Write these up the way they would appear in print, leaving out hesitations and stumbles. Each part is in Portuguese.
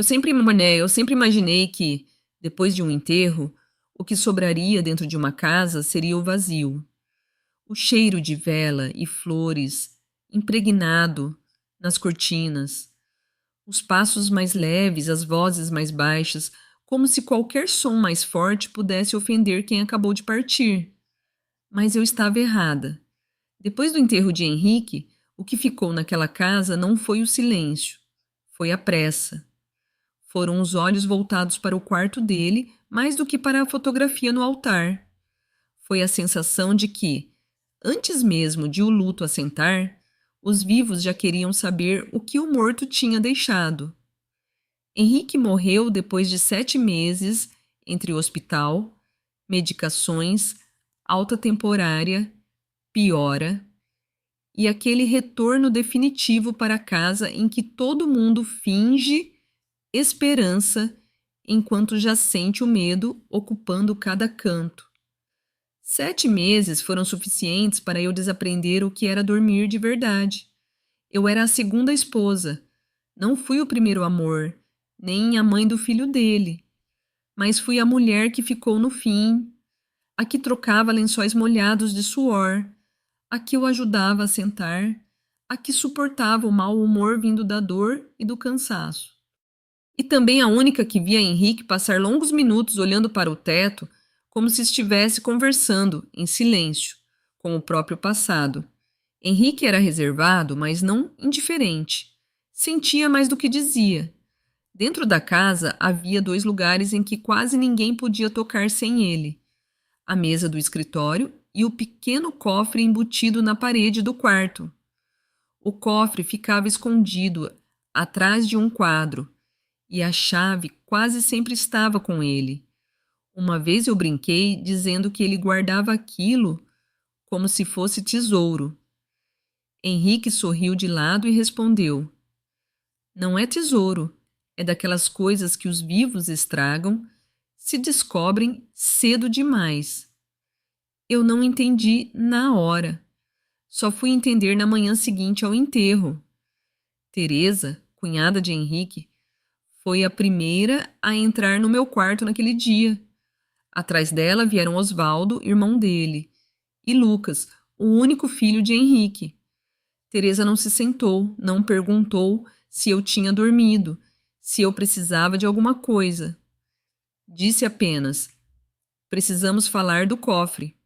Eu sempre imaginei que, depois de um enterro, o que sobraria dentro de uma casa seria o vazio. O cheiro de vela e flores impregnado nas cortinas, os passos mais leves, as vozes mais baixas, como se qualquer som mais forte pudesse ofender quem acabou de partir. Mas eu estava errada. Depois do enterro de Henrique, o que ficou naquela casa não foi o silêncio, foi a pressa. Foram os olhos voltados para o quarto dele mais do que para a fotografia no altar. Foi a sensação de que, antes mesmo de o luto assentar, os vivos já queriam saber o que o morto tinha deixado. Henrique morreu depois de 7 meses entre hospital, medicações, alta temporária, piora e aquele retorno definitivo para a casa em que todo mundo finge esperança enquanto já sente o medo ocupando cada canto. 7 meses foram suficientes para eu desaprender o que era dormir de verdade. Eu era a segunda esposa. Não fui o primeiro amor, nem a mãe do filho dele. Mas fui a mulher que ficou no fim, a que trocava lençóis molhados de suor, a que o ajudava a sentar, a que suportava o mau humor vindo da dor e do cansaço. E também a única que via Henrique passar longos minutos olhando para o teto, como se estivesse conversando, em silêncio, com o próprio passado. Henrique era reservado, mas não indiferente. Sentia mais do que dizia. Dentro da casa havia 2 lugares em que quase ninguém podia tocar sem ele: a mesa do escritório e o pequeno cofre embutido na parede do quarto. O cofre ficava escondido atrás de um quadro e a chave quase sempre estava com ele. Uma vez eu brinquei dizendo que ele guardava aquilo como se fosse tesouro. Henrique sorriu de lado e respondeu: Não é tesouro, é daquelas coisas que os vivos estragam, se descobrem cedo demais. Eu não entendi na hora. Só fui entender na manhã seguinte ao enterro. Teresa, cunhada de Henrique, foi a primeira a entrar no meu quarto naquele dia. Atrás dela vieram Osvaldo, irmão dele, e Lucas, o único filho de Henrique. Teresa não se sentou, não perguntou se eu tinha dormido, se eu precisava de alguma coisa. Disse apenas: Precisamos falar do cofre.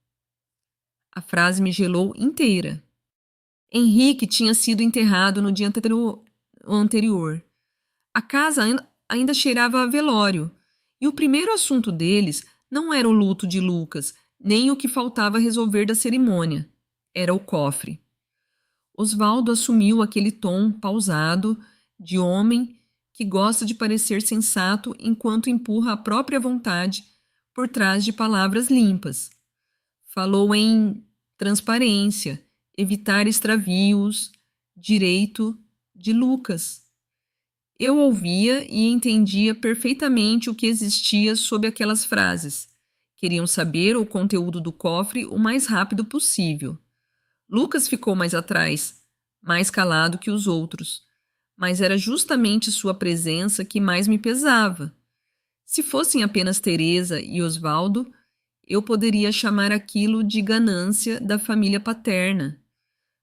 A frase me gelou inteira. Henrique tinha sido enterrado no dia anterior. A casa ainda cheirava a velório, e o primeiro assunto deles não era o luto de Lucas, nem o que faltava resolver da cerimônia. Era o cofre. Osvaldo assumiu aquele tom pausado de homem que gosta de parecer sensato enquanto empurra a própria vontade por trás de palavras limpas. Falou em transparência, evitar extravios, direito de Lucas. Eu ouvia e entendia perfeitamente o que existia sob aquelas frases. Queriam saber o conteúdo do cofre o mais rápido possível. Lucas ficou mais atrás, mais calado que os outros, mas era justamente sua presença que mais me pesava. Se fossem apenas Teresa e Osvaldo, eu poderia chamar aquilo de ganância da família paterna.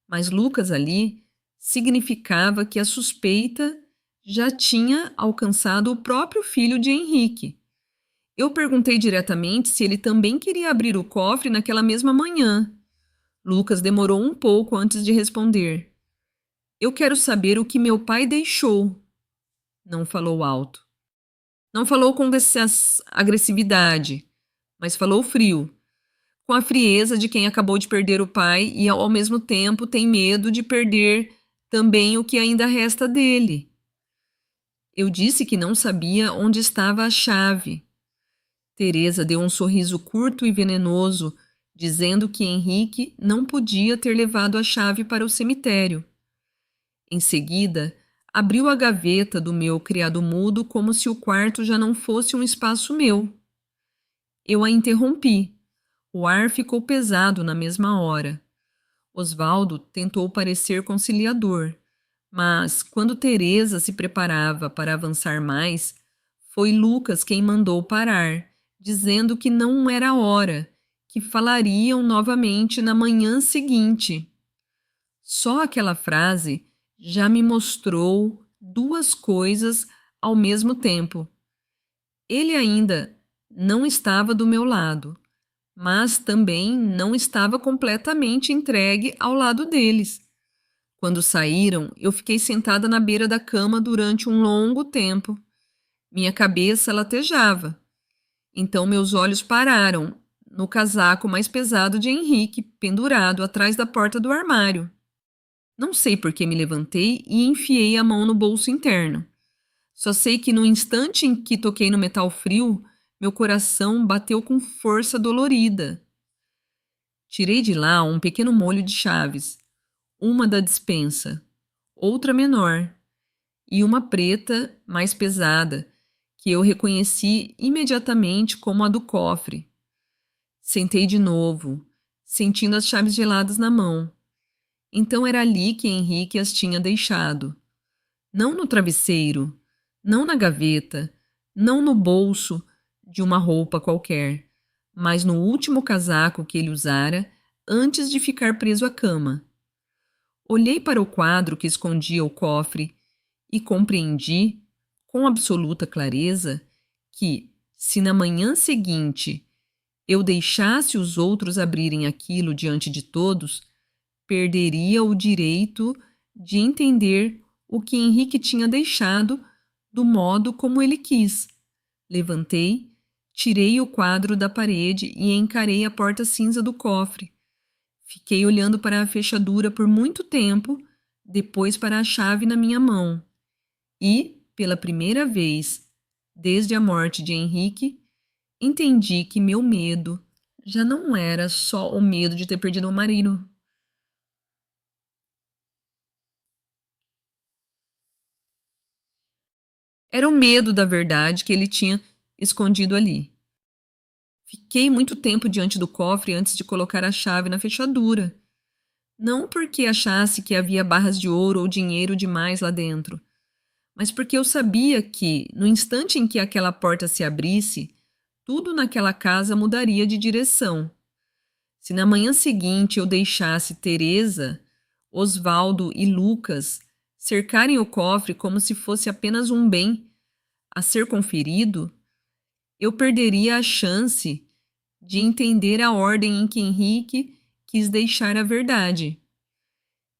Mas Lucas ali significava que a suspeita já tinha alcançado o próprio filho de Henrique. Eu perguntei diretamente se ele também queria abrir o cofre naquela mesma manhã. Lucas demorou um pouco antes de responder. Eu quero saber o que meu pai deixou. Não falou alto. Não falou com agressividade, mas falou frio, com a frieza de quem acabou de perder o pai e, ao mesmo tempo, tem medo de perder também o que ainda resta dele. Eu disse que não sabia onde estava a chave. Teresa deu um sorriso curto e venenoso, dizendo que Henrique não podia ter levado a chave para o cemitério. Em seguida, abriu a gaveta do meu criado-mudo como se o quarto já não fosse um espaço meu. Eu a interrompi. O ar ficou pesado na mesma hora. Osvaldo tentou parecer conciliador, Mas, quando Teresa se preparava para avançar mais, foi Lucas quem mandou parar, dizendo que não era hora, que falariam novamente na manhã seguinte. Só aquela frase já me mostrou duas coisas ao mesmo tempo. Ele ainda não estava do meu lado, mas também não estava completamente entregue ao lado deles. Quando saíram, eu fiquei sentada na beira da cama durante um longo tempo. Minha cabeça latejava. Então meus olhos pararam no casaco mais pesado de Henrique, pendurado atrás da porta do armário. Não sei por que me levantei e enfiei a mão no bolso interno. Só sei que no instante em que toquei no metal frio, meu coração bateu com força dolorida. Tirei de lá um pequeno molho de chaves, uma da despensa, outra menor, e uma preta mais pesada, que eu reconheci imediatamente como a do cofre. Sentei de novo, sentindo as chaves geladas na mão. Então era ali que Henrique as tinha deixado. Não no travesseiro, não na gaveta, não no bolso de uma roupa qualquer, mas no último casaco que ele usara antes de ficar preso à cama. Olhei para o quadro que escondia o cofre e compreendi, com absoluta clareza, que, se na manhã seguinte eu deixasse os outros abrirem aquilo diante de todos, perderia o direito de entender o que Henrique tinha deixado do modo como ele quis. Levantei, tirei o quadro da parede e encarei a porta cinza do cofre. Fiquei olhando para a fechadura por muito tempo, depois para a chave na minha mão. E, pela primeira vez, desde a morte de Henrique, entendi que meu medo já não era só o medo de ter perdido o marido. Era o medo da verdade que ele tinha escondido ali. Fiquei muito tempo diante do cofre antes de colocar a chave na fechadura. Não porque achasse que havia barras de ouro ou dinheiro demais lá dentro, mas porque eu sabia que, no instante em que aquela porta se abrisse, tudo naquela casa mudaria de direção. Se na manhã seguinte eu deixasse Teresa, Osvaldo e Lucas cercarem o cofre como se fosse apenas um bem a ser conferido, eu perderia a chance de entender a ordem em que Henrique quis deixar a verdade.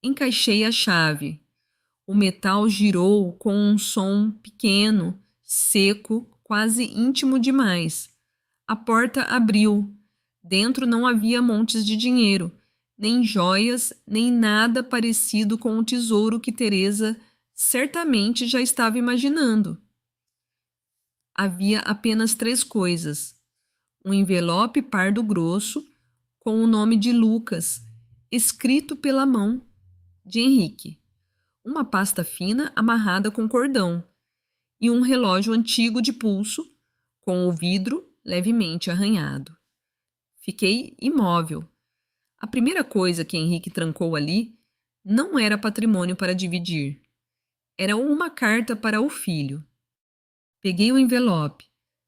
Encaixei a chave. O metal girou com um som pequeno, seco, quase íntimo demais. A porta abriu. Dentro não havia montes de dinheiro, nem joias, nem nada parecido com o tesouro que Teresa certamente já estava imaginando. Havia apenas 3 coisas: um envelope pardo grosso com o nome de Lucas, escrito pela mão de Henrique, uma pasta fina amarrada com cordão e um relógio antigo de pulso com o vidro levemente arranhado. Fiquei imóvel. A primeira coisa que Henrique trancou ali não era patrimônio para dividir. Era uma carta para o filho. Peguei o envelope.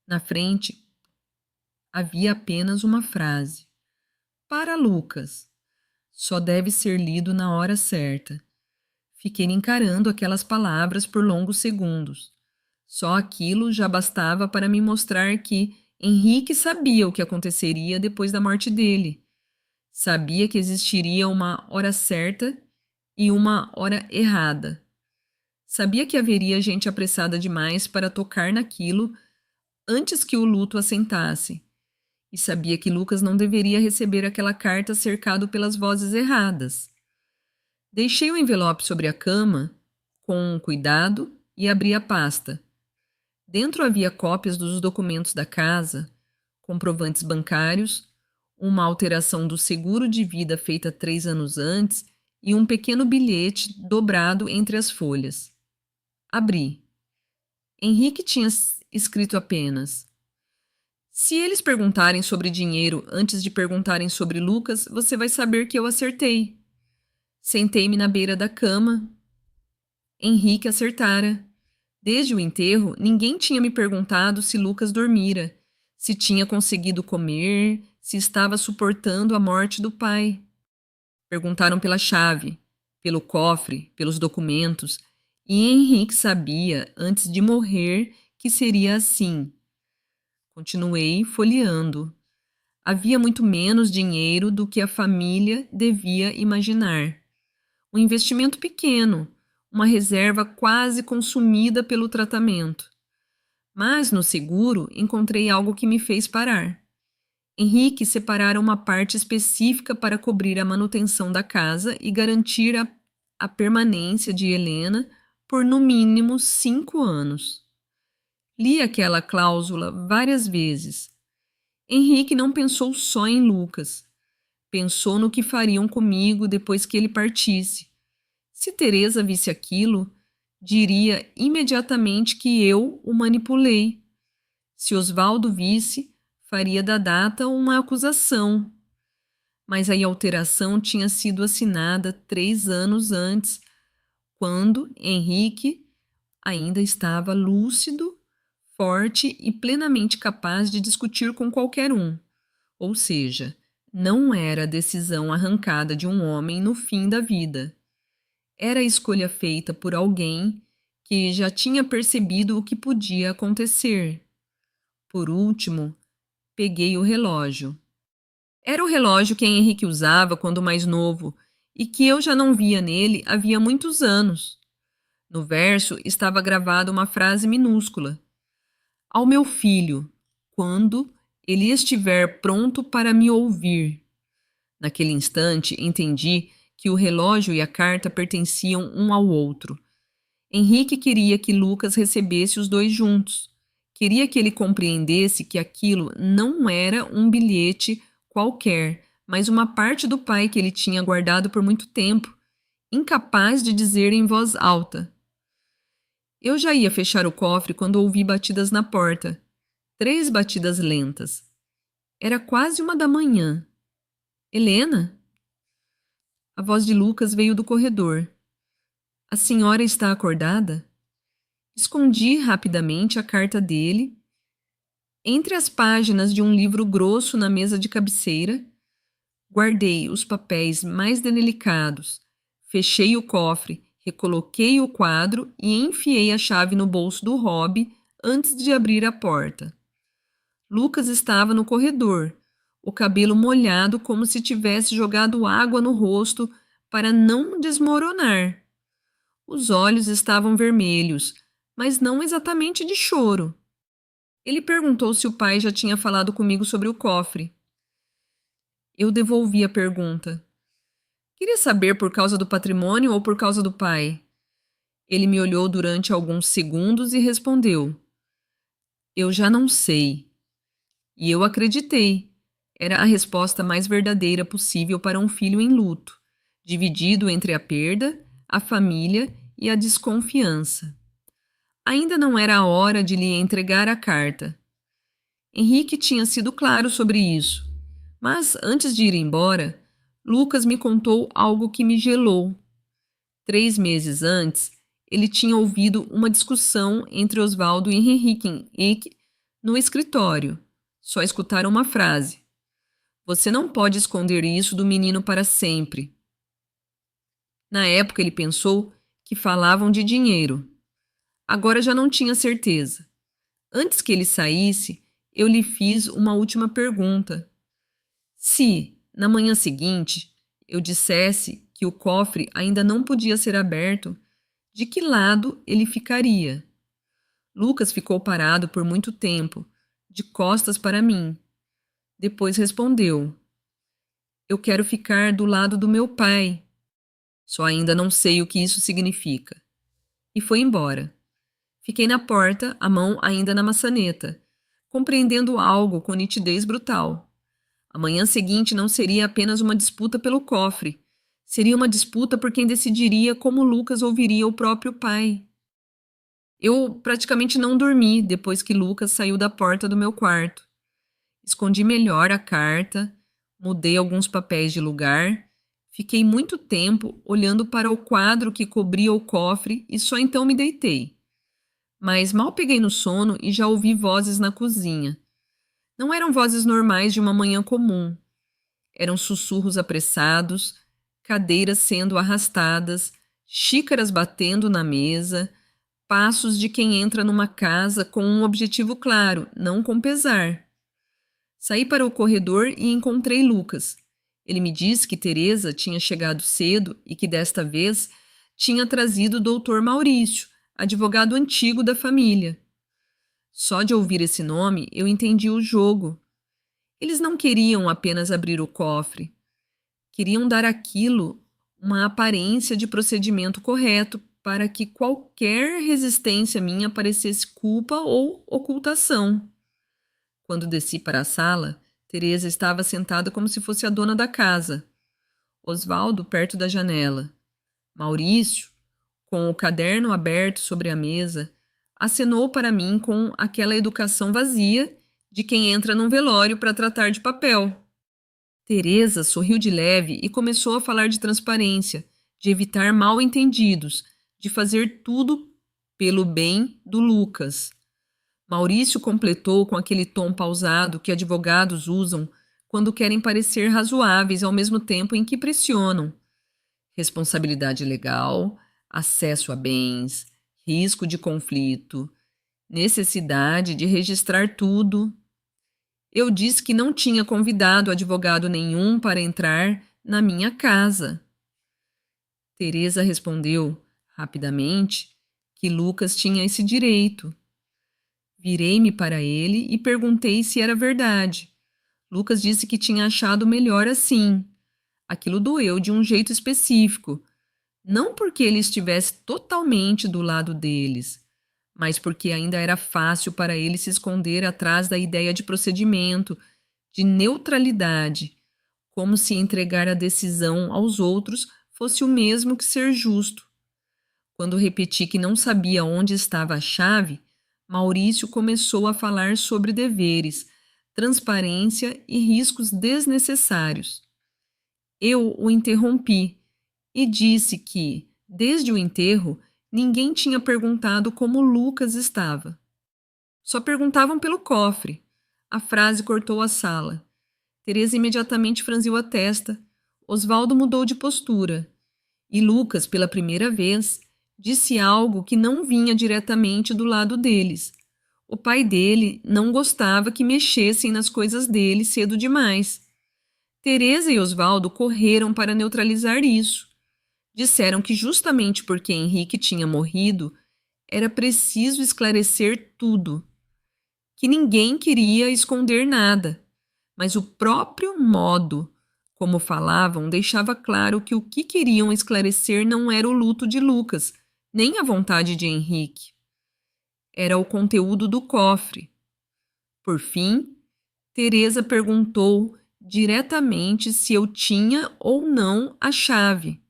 Na frente havia apenas uma frase: para Lucas. Só deve ser lido na hora certa. Fiquei encarando aquelas palavras por longos segundos. Só aquilo já bastava para me mostrar que Henrique sabia o que aconteceria depois da morte dele. Sabia que existiria uma hora certa e uma hora errada. Sabia que haveria gente apressada demais para tocar naquilo antes que o luto assentasse. E sabia que Lucas não deveria receber aquela carta cercado pelas vozes erradas. Deixei o envelope sobre a cama, com cuidado, e abri a pasta. Dentro havia cópias dos documentos da casa, comprovantes bancários, uma alteração do seguro de vida feita 3 anos antes e um pequeno bilhete dobrado entre as folhas. Abri. Henrique tinha escrito apenas: se eles perguntarem sobre dinheiro antes de perguntarem sobre Lucas, você vai saber que eu acertei. Sentei-me na beira da cama Henrique acertara. Desde o enterro, ninguém tinha me perguntado se Lucas dormira, se tinha conseguido comer, se estava suportando a morte do pai. Perguntaram pela chave, pelo cofre, pelos documentos, e Henrique sabia, antes de morrer, que seria assim. Continuei folheando. Havia muito menos dinheiro do que a família devia imaginar. Um investimento pequeno, uma reserva quase consumida pelo tratamento. Mas no seguro encontrei algo que me fez parar. Henrique separara uma parte específica para cobrir a manutenção da casa e garantir a permanência de Helena por no mínimo 5 anos. Li aquela cláusula várias vezes. Henrique não pensou só em Lucas. Pensou no que fariam comigo depois que ele partisse. Se Teresa visse aquilo, diria imediatamente que eu o manipulei. Se Osvaldo visse, faria da data uma acusação. Mas a alteração tinha sido assinada 3 anos antes, quando Henrique ainda estava lúcido, forte e plenamente capaz de discutir com qualquer um. Ou seja, não era a decisão arrancada de um homem no fim da vida. Era a escolha feita por alguém que já tinha percebido o que podia acontecer. Por último, peguei o relógio. Era o relógio que Henrique usava quando mais novo e que eu já não via nele havia muitos anos. No verso estava gravada uma frase minúscula. Ao meu filho, quando ele estiver pronto para me ouvir. Naquele instante, entendi que o relógio e a carta pertenciam um ao outro. Henrique queria que Lucas recebesse os dois juntos. Queria que ele compreendesse que aquilo não era um bilhete qualquer, mas uma parte do pai que ele tinha guardado por muito tempo, incapaz de dizer em voz alta. Eu já ia fechar o cofre quando ouvi batidas na porta. 3 batidas lentas. Era quase 1 da manhã. Helena? A voz de Lucas veio do corredor. A senhora está acordada? Escondi rapidamente a carta dele entre as páginas de um livro grosso na mesa de cabeceira. Guardei os papéis mais delicados. Fechei o cofre, recoloquei o quadro e enfiei a chave no bolso do hobby antes de abrir a porta. Lucas estava no corredor, o cabelo molhado como se tivesse jogado água no rosto para não desmoronar. Os olhos estavam vermelhos, mas não exatamente de choro. Ele perguntou se o pai já tinha falado comigo sobre o cofre. Eu devolvi a pergunta. Queria saber por causa do patrimônio ou por causa do pai? Ele me olhou durante alguns segundos e respondeu. Eu já não sei. E eu acreditei. Era a resposta mais verdadeira possível para um filho em luto, dividido entre a perda, a família e a desconfiança. Ainda não era a hora de lhe entregar a carta. Henrique tinha sido claro sobre isso, mas antes de ir embora, Lucas me contou algo que me gelou. 3 meses antes, ele tinha ouvido uma discussão entre Osvaldo e Henrique no escritório. Só escutaram uma frase. Você não pode esconder isso do menino para sempre. Na época ele pensou que falavam de dinheiro. Agora já não tinha certeza. Antes que ele saísse, eu lhe fiz uma última pergunta. Se, na manhã seguinte, eu dissesse que o cofre ainda não podia ser aberto, de que lado ele ficaria? Lucas ficou parado por muito tempo, de costas para mim. Depois respondeu. Eu quero ficar do lado do meu pai. Só ainda não sei o que isso significa. E foi embora. Fiquei na porta, a mão ainda na maçaneta, compreendendo algo com nitidez brutal. A manhã seguinte não seria apenas uma disputa pelo cofre. Seria uma disputa por quem decidiria como Lucas ouviria o próprio pai. Eu praticamente não dormi depois que Lucas saiu da porta do meu quarto. Escondi melhor a carta, mudei alguns papéis de lugar, Fiquei muito tempo olhando para o quadro que cobria o cofre e só então me deitei. Mas mal peguei no sono e já ouvi vozes na cozinha. Não eram vozes normais de uma manhã comum. Eram sussurros apressados, cadeiras sendo arrastadas, xícaras batendo na mesa, passos de quem entra numa casa com um objetivo claro, não com pesar. Saí para o corredor e encontrei Lucas. Ele me disse que Teresa tinha chegado cedo e que desta vez tinha trazido o doutor Maurício, advogado antigo da família. Só de ouvir esse nome eu entendi o jogo. Eles não queriam apenas abrir o cofre. Queriam dar àquilo uma aparência de procedimento correto para que qualquer resistência minha parecesse culpa ou ocultação. Quando desci para a sala, Teresa estava sentada como se fosse a dona da casa. Osvaldo perto da janela. Maurício, com o caderno aberto sobre a mesa, acenou para mim com aquela educação vazia de quem entra num velório para tratar de papel. Teresa sorriu de leve e começou a falar de transparência, de evitar mal-entendidos, de fazer tudo pelo bem do Lucas. Maurício completou com aquele tom pausado que advogados usam quando querem parecer razoáveis ao mesmo tempo em que pressionam. Responsabilidade legal, acesso a bens, risco de conflito, necessidade de registrar tudo. Eu disse que não tinha convidado advogado nenhum para entrar na minha casa. Teresa respondeu, rapidamente, que Lucas tinha esse direito. Virei-me para ele e perguntei se era verdade. Lucas disse que tinha achado melhor assim. Aquilo doeu de um jeito específico, não porque ele estivesse totalmente do lado deles, mas porque ainda era fácil para ele se esconder atrás da ideia de procedimento, de neutralidade, como se entregar a decisão aos outros fosse o mesmo que ser justo. Quando repeti que não sabia onde estava a chave, Maurício começou a falar sobre deveres, transparência e riscos desnecessários. Eu o interrompi e disse que, desde o enterro, ninguém tinha perguntado como Lucas estava. Só perguntavam pelo cofre. A frase cortou a sala. Teresa imediatamente franziu a testa. Osvaldo mudou de postura. E Lucas, pela primeira vez, disse algo que não vinha diretamente do lado deles. O pai dele não gostava que mexessem nas coisas dele cedo demais. Teresa e Osvaldo correram para neutralizar isso. Disseram que justamente porque Henrique tinha morrido, era preciso esclarecer tudo. Que ninguém queria esconder nada, mas o próprio modo como falavam deixava claro que o que queriam esclarecer não era o luto de Lucas, nem a vontade de Henrique. Era o conteúdo do cofre. Por fim, Teresa perguntou diretamente se eu tinha ou não a chave.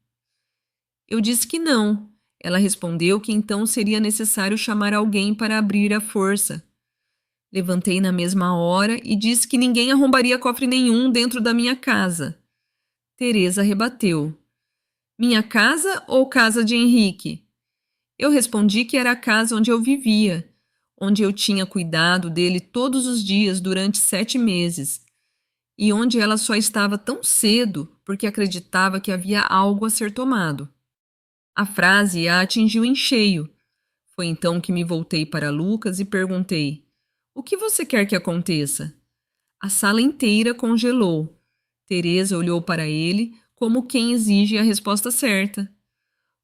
Eu disse que não. Ela respondeu que então seria necessário chamar alguém para abrir à força. Levantei na mesma hora e disse que ninguém arrombaria cofre nenhum dentro da minha casa. Teresa rebateu. Minha casa ou casa de Henrique? Eu respondi que era a casa onde eu vivia, onde eu tinha cuidado dele todos os dias durante 7 meses, e onde ela só estava tão cedo porque acreditava que havia algo a ser tomado. A frase a atingiu em cheio. Foi então que me voltei para Lucas e perguntei: o que você quer que aconteça? A sala inteira congelou. Teresa olhou para ele como quem exige a resposta certa.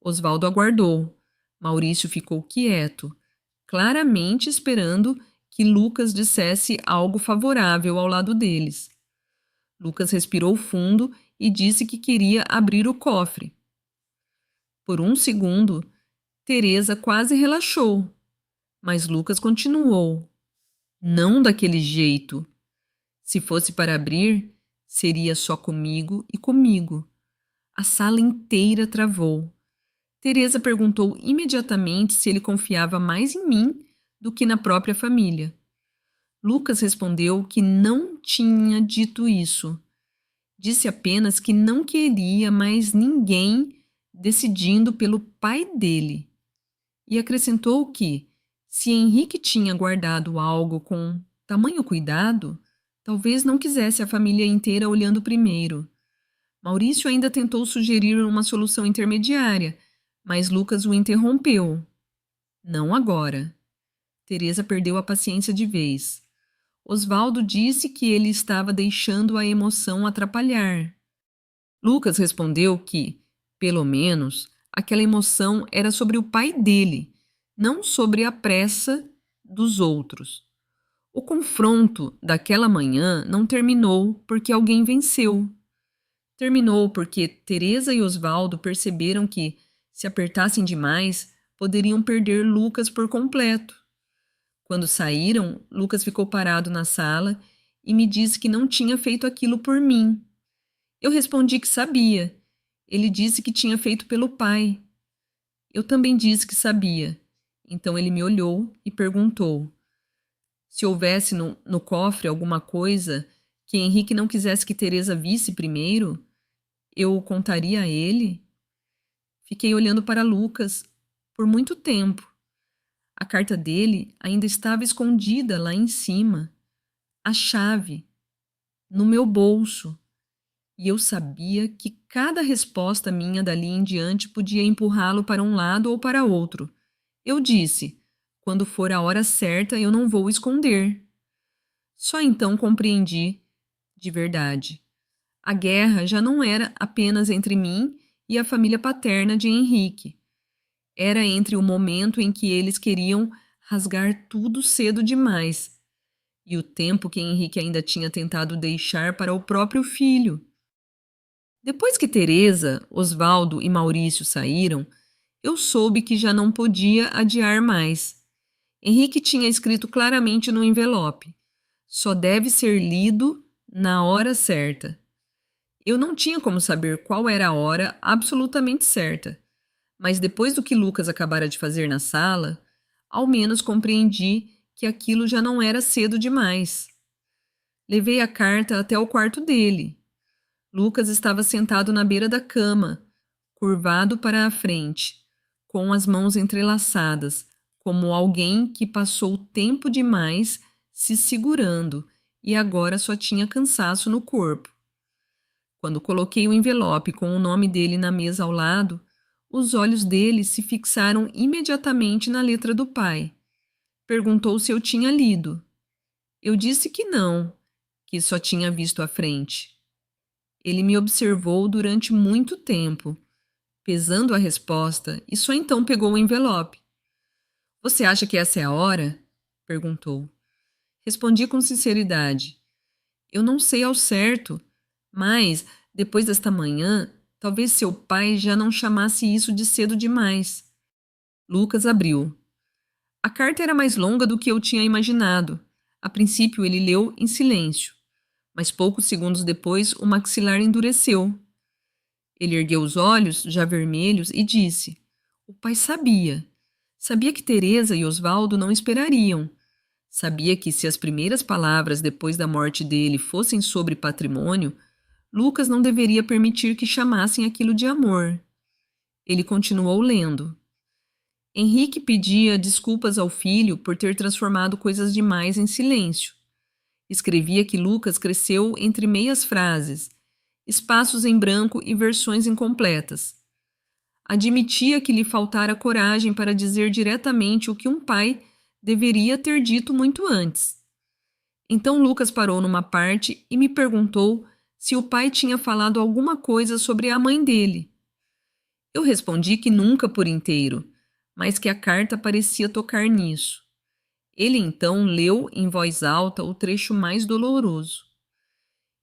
Osvaldo aguardou. Maurício ficou quieto, claramente esperando que Lucas dissesse algo favorável ao lado deles. Lucas respirou fundo e disse que queria abrir o cofre. Por um segundo, Teresa quase relaxou, mas Lucas continuou. Não daquele jeito. Se fosse para abrir, seria só comigo e comigo. A sala inteira travou. Teresa perguntou imediatamente se ele confiava mais em mim do que na própria família. Lucas respondeu que não tinha dito isso. Disse apenas que não queria mais ninguém decidindo pelo pai dele. E acrescentou que, se Henrique tinha guardado algo com tamanho cuidado, talvez não quisesse a família inteira olhando primeiro. Maurício ainda tentou sugerir uma solução intermediária, mas Lucas o interrompeu. Não agora. Teresa perdeu a paciência de vez. Osvaldo disse que ele estava deixando a emoção atrapalhar. Lucas respondeu que, pelo menos, aquela emoção era sobre o pai dele, não sobre a pressa dos outros. O confronto daquela manhã não terminou porque alguém venceu. Terminou porque Teresa e Osvaldo perceberam que, se apertassem demais, poderiam perder Lucas por completo. Quando saíram, Lucas ficou parado na sala e me disse que não tinha feito aquilo por mim. Eu respondi que sabia. Ele disse que tinha feito pelo pai. Eu também disse que sabia. Então ele me olhou e perguntou: se houvesse no cofre alguma coisa que Henrique não quisesse que Teresa visse primeiro, eu o contaria a ele? Fiquei olhando para Lucas por muito tempo. A carta dele ainda estava escondida lá em cima. A chave, no meu bolso. E eu sabia que cada resposta minha dali em diante podia empurrá-lo para um lado ou para outro. Eu disse: quando for a hora certa, eu não vou esconder. Só então compreendi, de verdade. A guerra já não era apenas entre mim e a família paterna de Henrique. Era entre o momento em que eles queriam rasgar tudo cedo demais e o tempo que Henrique ainda tinha tentado deixar para o próprio filho. Depois que Teresa, Osvaldo e Maurício saíram, eu soube que já não podia adiar mais. Henrique tinha escrito claramente no envelope: só deve ser lido na hora certa. Eu não tinha como saber qual era a hora absolutamente certa, mas depois do que Lucas acabara de fazer na sala, ao menos compreendi que aquilo já não era cedo demais. Levei a carta até o quarto dele. Lucas estava sentado na beira da cama, curvado para a frente, com as mãos entrelaçadas, como alguém que passou tempo demais se segurando e agora só tinha cansaço no corpo. Quando coloquei o envelope com o nome dele na mesa ao lado, os olhos dele se fixaram imediatamente na letra do pai. Perguntou se eu tinha lido. Eu disse que não, que só tinha visto a frente. Ele me observou durante muito tempo, pesando a resposta, e só então pegou o envelope. Você acha que essa é a hora? Perguntou. Respondi com sinceridade. Eu não sei ao certo, mas, depois desta manhã, talvez seu pai já não chamasse isso de cedo demais. Lucas abriu. A carta era mais longa do que eu tinha imaginado. A princípio ele leu em silêncio, mas poucos segundos depois o maxilar endureceu. Ele ergueu os olhos, já vermelhos, e disse: o pai sabia. Sabia que Teresa e Osvaldo não esperariam. Sabia que se as primeiras palavras depois da morte dele fossem sobre patrimônio, Lucas não deveria permitir que chamassem aquilo de amor. Ele continuou lendo. Henrique pedia desculpas ao filho por ter transformado coisas demais em silêncio. Escrevia que Lucas cresceu entre meias frases, espaços em branco e versões incompletas. Admitia que lhe faltara coragem para dizer diretamente o que um pai deveria ter dito muito antes. Então Lucas parou numa parte e me perguntou se o pai tinha falado alguma coisa sobre a mãe dele. Eu respondi que nunca por inteiro, mas que a carta parecia tocar nisso. Ele então leu em voz alta o trecho mais doloroso.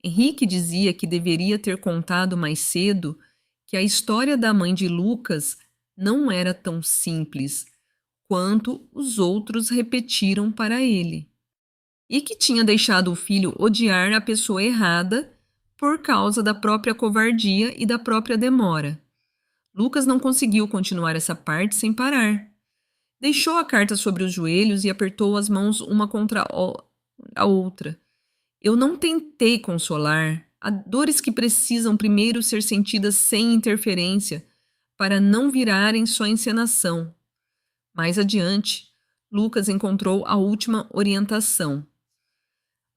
Henrique dizia que deveria ter contado mais cedo que a história da mãe de Lucas não era tão simples quanto os outros repetiram para ele, e que tinha deixado o filho odiar a pessoa errada por causa da própria covardia e da própria demora. Lucas não conseguiu continuar essa parte sem parar. Deixou a carta sobre os joelhos e apertou as mãos uma contra a outra. Eu não tentei consolar, Há dores que precisam primeiro ser sentidas sem interferência para não virarem só encenação. Mais adiante, Lucas encontrou a última orientação.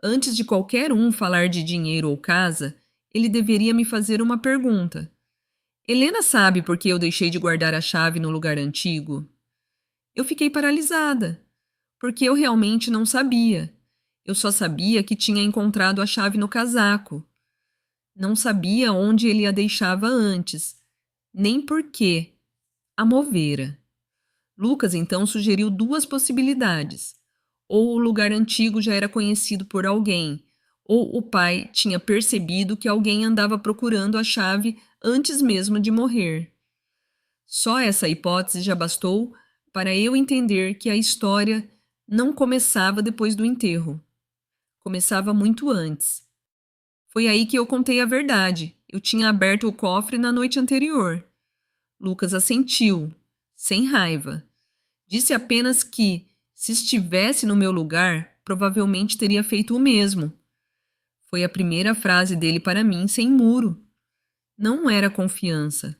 Antes de qualquer um falar de dinheiro ou casa, ele deveria me fazer uma pergunta. Helena sabe por que eu deixei de guardar a chave no lugar antigo? Eu fiquei paralisada, porque eu realmente não sabia. Eu só sabia que tinha encontrado a chave no casaco. Não sabia onde ele a deixava antes, nem por que a movera. Lucas então sugeriu duas possibilidades. Ou o lugar antigo já era conhecido por alguém, ou o pai tinha percebido que alguém andava procurando a chave antes mesmo de morrer. Só essa hipótese já bastou para eu entender que a história não começava depois do enterro. Começava muito antes. Foi aí que eu contei a verdade. Eu tinha aberto o cofre na noite anterior. Lucas assentiu, sem raiva. Disse apenas que, se estivesse no meu lugar, provavelmente teria feito o mesmo. Foi a primeira frase dele para mim sem muro. Não era confiança.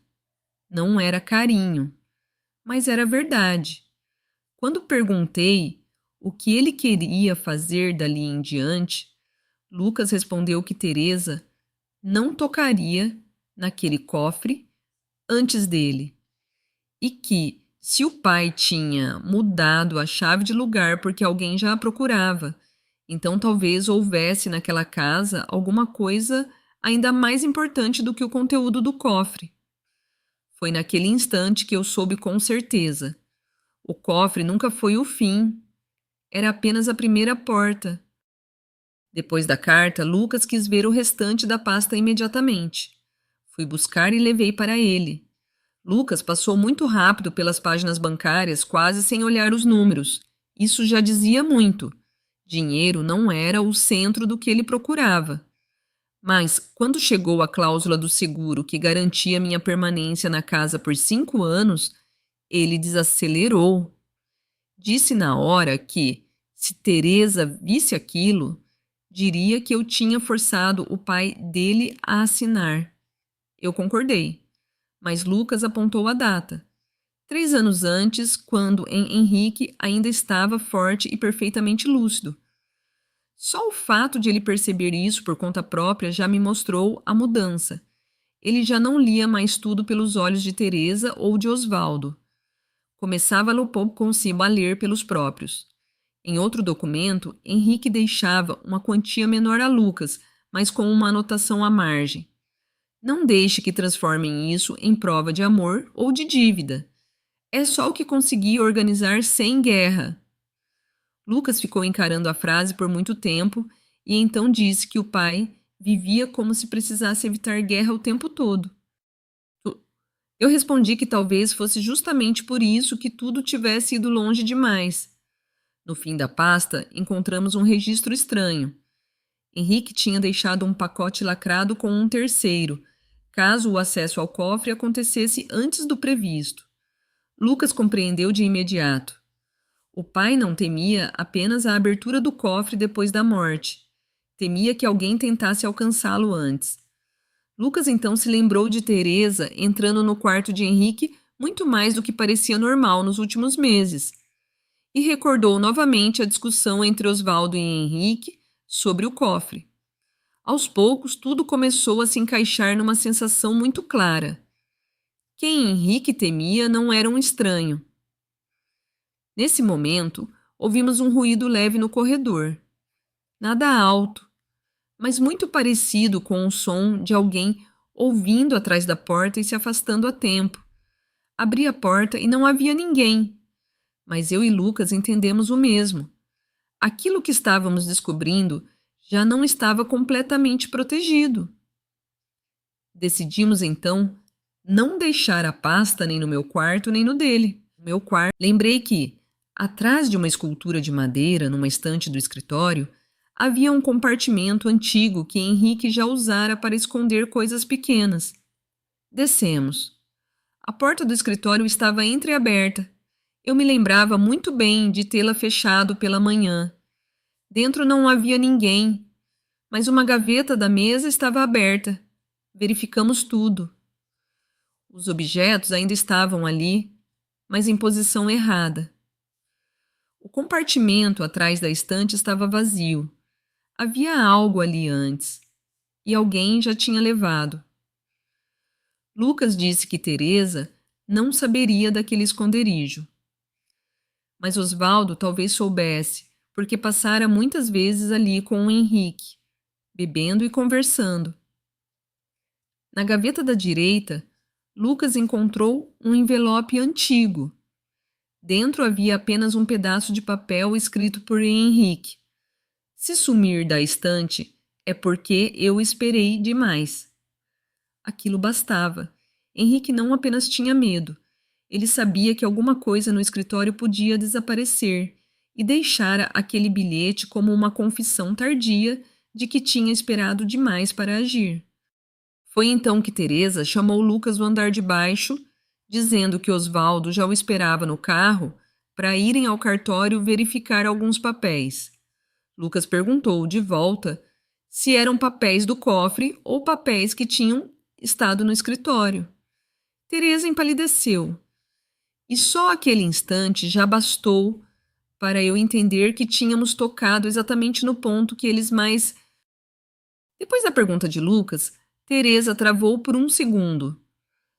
Não era carinho. Mas era verdade. Quando perguntei o que ele queria fazer dali em diante, Lucas respondeu que Teresa não tocaria naquele cofre antes dele e que, se o pai tinha mudado a chave de lugar porque alguém já a procurava, então talvez houvesse naquela casa alguma coisa ainda mais importante do que o conteúdo do cofre. Foi naquele instante que eu soube com certeza. O cofre nunca foi o fim, era apenas a primeira porta. Depois da carta, Lucas quis ver o restante da pasta imediatamente. Fui buscar e levei para ele. Lucas passou muito rápido pelas páginas bancárias, quase sem olhar os números. Isso já dizia muito. Dinheiro não era o centro do que ele procurava. Mas, quando chegou a cláusula do seguro que garantia minha permanência na casa por 5 anos, ele desacelerou. Disse na hora que, se Teresa visse aquilo, diria que eu tinha forçado o pai dele a assinar. Eu concordei, mas Lucas apontou a data. 3 anos antes, quando Henrique ainda estava forte e perfeitamente lúcido. Só o fato de ele perceber isso por conta própria já me mostrou a mudança. Ele já não lia mais tudo pelos olhos de Teresa ou de Osvaldo. Começava a pouco consigo a ler pelos próprios. Em outro documento, Henrique deixava uma quantia menor a Lucas, mas com uma anotação à margem. Não deixe que transformem isso em prova de amor ou de dívida. É só o que consegui organizar sem guerra. Lucas ficou encarando a frase por muito tempo e então disse que o pai vivia como se precisasse evitar guerra o tempo todo. Eu respondi que talvez fosse justamente por isso que tudo tivesse ido longe demais. No fim da pasta, encontramos um registro estranho. Henrique tinha deixado um pacote lacrado com um terceiro, caso o acesso ao cofre acontecesse antes do previsto. Lucas compreendeu de imediato. O pai não temia apenas a abertura do cofre depois da morte. Temia que alguém tentasse alcançá-lo antes. Lucas então se lembrou de Teresa entrando no quarto de Henrique muito mais do que parecia normal nos últimos meses. E recordou novamente a discussão entre Osvaldo e Henrique sobre o cofre. Aos poucos, tudo começou a se encaixar numa sensação muito clara. Quem Henrique temia não era um estranho. Nesse momento, ouvimos um ruído leve no corredor. Nada alto, mas muito parecido com o som de alguém ouvindo atrás da porta e se afastando a tempo. Abri a porta e não havia ninguém. Mas eu e Lucas entendemos o mesmo. Aquilo que estávamos descobrindo já não estava completamente protegido. Decidimos, então, não deixar a pasta nem no meu quarto nem no dele. No meu quarto, lembrei que, atrás de uma escultura de madeira, numa estante do escritório, havia um compartimento antigo que Henrique já usara para esconder coisas pequenas. Descemos. A porta do escritório estava entreaberta. Eu me lembrava muito bem de tê-la fechado pela manhã. Dentro não havia ninguém. mas uma gaveta da mesa estava aberta. Verificamos tudo. Os objetos ainda estavam ali, mas em posição errada. O compartimento atrás da estante estava vazio. Havia algo ali antes, e alguém já tinha levado. Lucas disse que Teresa não saberia daquele esconderijo. Mas Osvaldo talvez soubesse, porque passara muitas vezes ali com o Henrique, bebendo e conversando. Na gaveta da direita, Lucas encontrou um envelope antigo. Dentro havia apenas um pedaço de papel escrito por Henrique. Se sumir da estante, é porque eu esperei demais. Aquilo bastava. Henrique não apenas tinha medo. Ele sabia que alguma coisa no escritório podia desaparecer e deixara aquele bilhete como uma confissão tardia de que tinha esperado demais para agir. Foi então que Teresa chamou Lucas do andar de baixo, dizendo que Osvaldo já o esperava no carro para irem ao cartório verificar alguns papéis. Lucas perguntou de volta se eram papéis do cofre ou papéis que tinham estado no escritório. Teresa empalideceu. E só aquele instante já bastou para eu entender que tínhamos tocado exatamente no ponto que eles mais... Depois da pergunta de Lucas, Teresa travou por um segundo.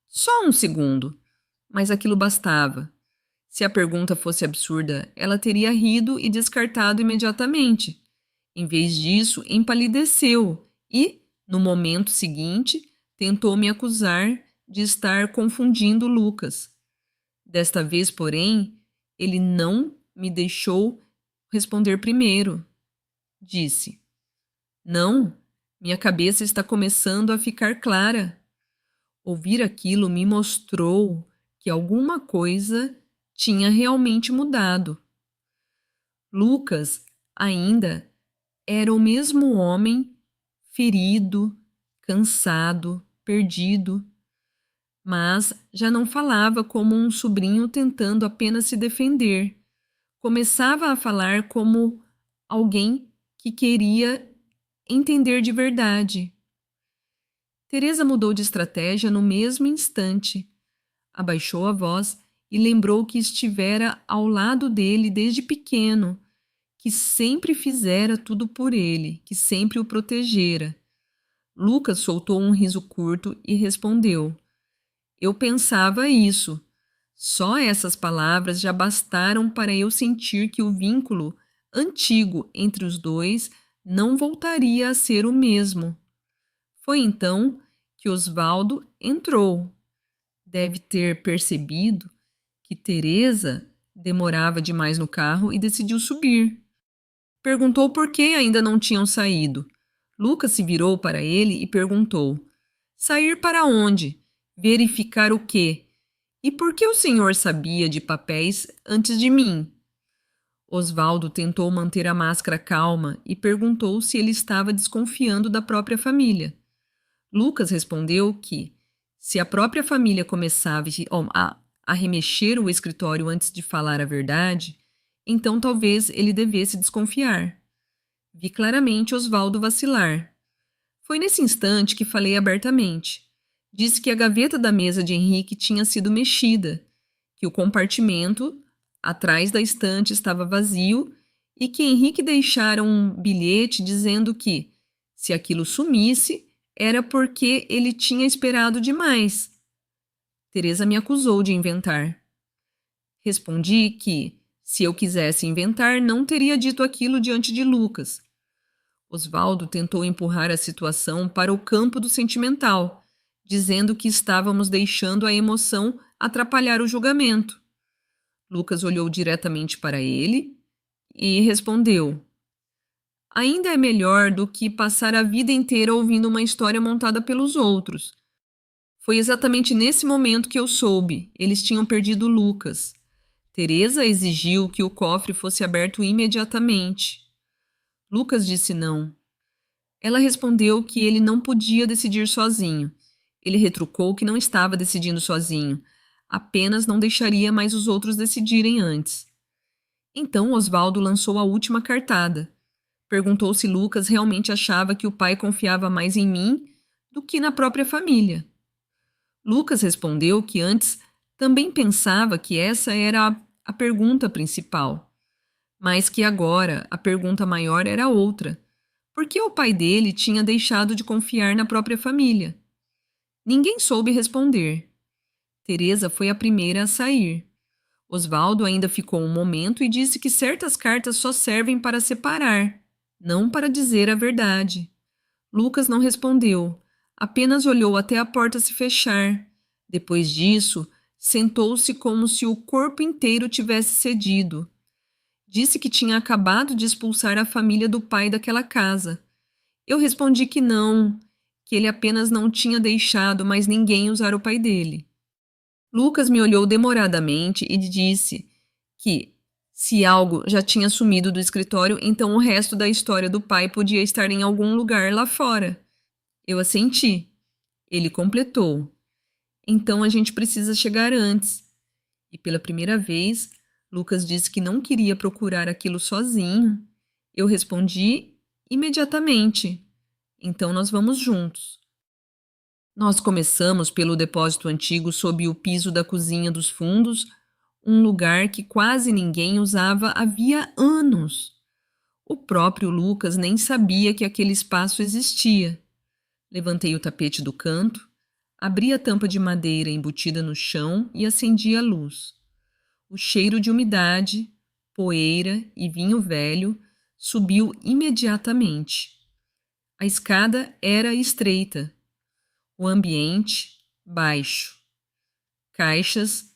Só um segundo. Mas aquilo bastava. Se a pergunta fosse absurda, ela teria rido e descartado imediatamente. Em vez disso, empalideceu e, no momento seguinte, tentou me acusar de estar confundindo Lucas. Desta vez, porém, ele não me deixou responder primeiro. Disse: Não, minha cabeça está começando a ficar clara. Ouvir aquilo me mostrou que alguma coisa tinha realmente mudado. Lucas ainda era o mesmo homem, ferido, cansado, perdido, mas já não falava como um sobrinho tentando apenas se defender. Começava a falar como alguém que queria entender de verdade. Teresa mudou de estratégia no mesmo instante. Abaixou a voz e lembrou que estivera ao lado dele desde pequeno, que sempre fizera tudo por ele, que sempre o protegera. Lucas soltou um riso curto e respondeu: Eu pensava isso. Só essas palavras já bastaram para eu sentir que o vínculo antigo entre os dois não voltaria a ser o mesmo. Foi então que Osvaldo entrou. Deve ter percebido que Teresa demorava demais no carro e decidiu subir. Perguntou por que ainda não tinham saído. Lucas se virou para ele e perguntou: Sair para onde? Verificar o quê? E por que o senhor sabia de papéis antes de mim? Osvaldo tentou manter a máscara calma e perguntou se ele estava desconfiando da própria família. Lucas respondeu que, se a própria família começava a remexer o escritório antes de falar a verdade, então talvez ele devesse desconfiar. Vi claramente Osvaldo vacilar. Foi nesse instante que falei abertamente. Disse que a gaveta da mesa de Henrique tinha sido mexida, que o compartimento atrás da estante estava vazio e que Henrique deixara um bilhete dizendo que, se aquilo sumisse, era porque ele tinha esperado demais. Teresa me acusou de inventar. Respondi que, se eu quisesse inventar, não teria dito aquilo diante de Lucas. Osvaldo tentou empurrar a situação para o campo do sentimental, dizendo que estávamos deixando a emoção atrapalhar o julgamento. Lucas olhou diretamente para ele e respondeu: Ainda é melhor do que passar a vida inteira ouvindo uma história montada pelos outros. Foi exatamente nesse momento que eu soube. Eles tinham perdido Lucas. Teresa exigiu que o cofre fosse aberto imediatamente. Lucas disse não. Ela respondeu que ele não podia decidir sozinho. Ele retrucou que não estava decidindo sozinho, apenas não deixaria mais os outros decidirem antes. Então Osvaldo lançou a última cartada. Perguntou se Lucas realmente achava que o pai confiava mais em mim do que na própria família. Lucas respondeu que antes também pensava que essa era a pergunta principal, mas que agora a pergunta maior era outra. Por que o pai dele tinha deixado de confiar na própria família? Ninguém soube responder. Teresa foi a primeira a sair. Osvaldo ainda ficou um momento e disse que certas cartas só servem para separar, não para dizer a verdade. Lucas não respondeu, apenas olhou até a porta se fechar. Depois disso, sentou-se como se o corpo inteiro tivesse cedido. Disse que tinha acabado de expulsar a família do pai daquela casa. Eu respondi que não, que ele apenas não tinha deixado mais ninguém usar o pai dele. Lucas me olhou demoradamente e disse que, se algo já tinha sumido do escritório, então o resto da história do pai podia estar em algum lugar lá fora. Eu assenti. Ele completou. Então a gente precisa chegar antes. E pela primeira vez, Lucas disse que não queria procurar aquilo sozinho. Eu respondi imediatamente. Então nós vamos juntos. Nós começamos pelo depósito antigo sob o piso da cozinha dos fundos, um lugar que quase ninguém usava havia anos. O próprio Lucas nem sabia que aquele espaço existia. Levantei o tapete do canto, abri a tampa de madeira embutida no chão e acendi a luz. O cheiro de umidade, poeira e vinho velho subiu imediatamente. A escada era estreita, o ambiente baixo. Caixas,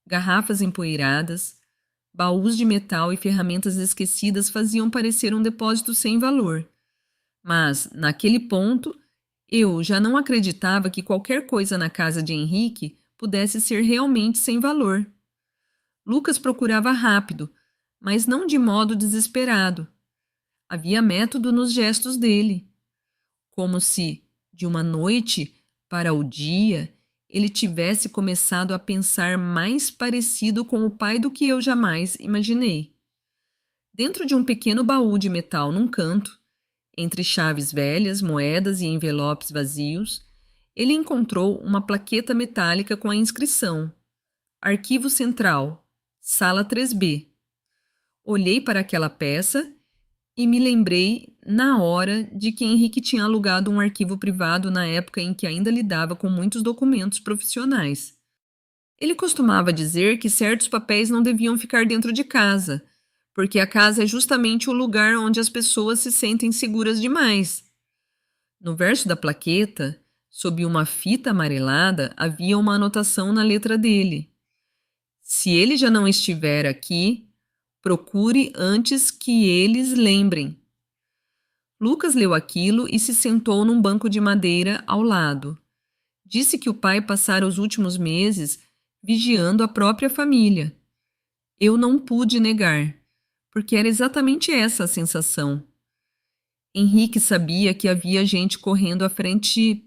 garrafas empoeiradas, baús de metal e ferramentas esquecidas faziam parecer um depósito sem valor. Mas, naquele ponto, eu já não acreditava que qualquer coisa na casa de Henrique pudesse ser realmente sem valor. Lucas procurava rápido, mas não de modo desesperado. Havia método nos gestos dele. Como se, de uma noite para o dia, ele tivesse começado a pensar mais parecido com o pai do que eu jamais imaginei. Dentro de um pequeno baú de metal num canto, entre chaves velhas, moedas e envelopes vazios, ele encontrou uma plaqueta metálica com a inscrição: Arquivo Central, Sala 3B. Olhei para aquela peça e me lembrei, na hora, de que Henrique tinha alugado um arquivo privado na época em que ainda lidava com muitos documentos profissionais. Ele costumava dizer que certos papéis não deviam ficar dentro de casa, porque a casa é justamente o lugar onde as pessoas se sentem seguras demais. No verso da plaqueta, sob uma fita amarelada, havia uma anotação na letra dele. Se ele já não estiver aqui, procure antes que eles lembrem. Lucas leu aquilo e se sentou num banco de madeira ao lado. Disse que o pai passara os últimos meses vigiando a própria família. Eu não pude negar, porque era exatamente essa a sensação. Henrique sabia que havia gente correndo à frente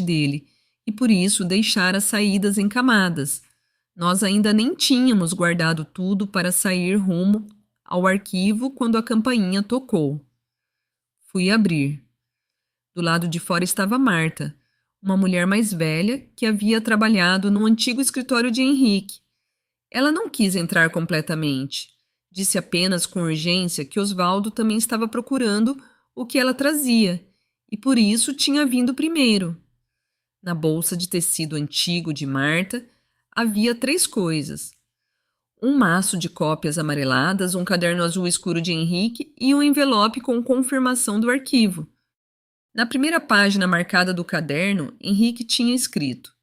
dele, e por isso deixara as saídas em camadas. Nós ainda nem tínhamos guardado tudo para sair rumo ao arquivo quando a campainha tocou. Fui abrir. Do lado de fora estava Marta, uma mulher mais velha que havia trabalhado no antigo escritório de Henrique. Ela não quis entrar completamente. Disse apenas com urgência que Osvaldo também estava procurando o que ela trazia e por isso tinha vindo primeiro. Na bolsa de tecido antigo de Marta havia 3 coisas: um maço de cópias amareladas, um caderno azul escuro de Henrique e um envelope com confirmação do arquivo. Na primeira página marcada do caderno, Henrique tinha escrito: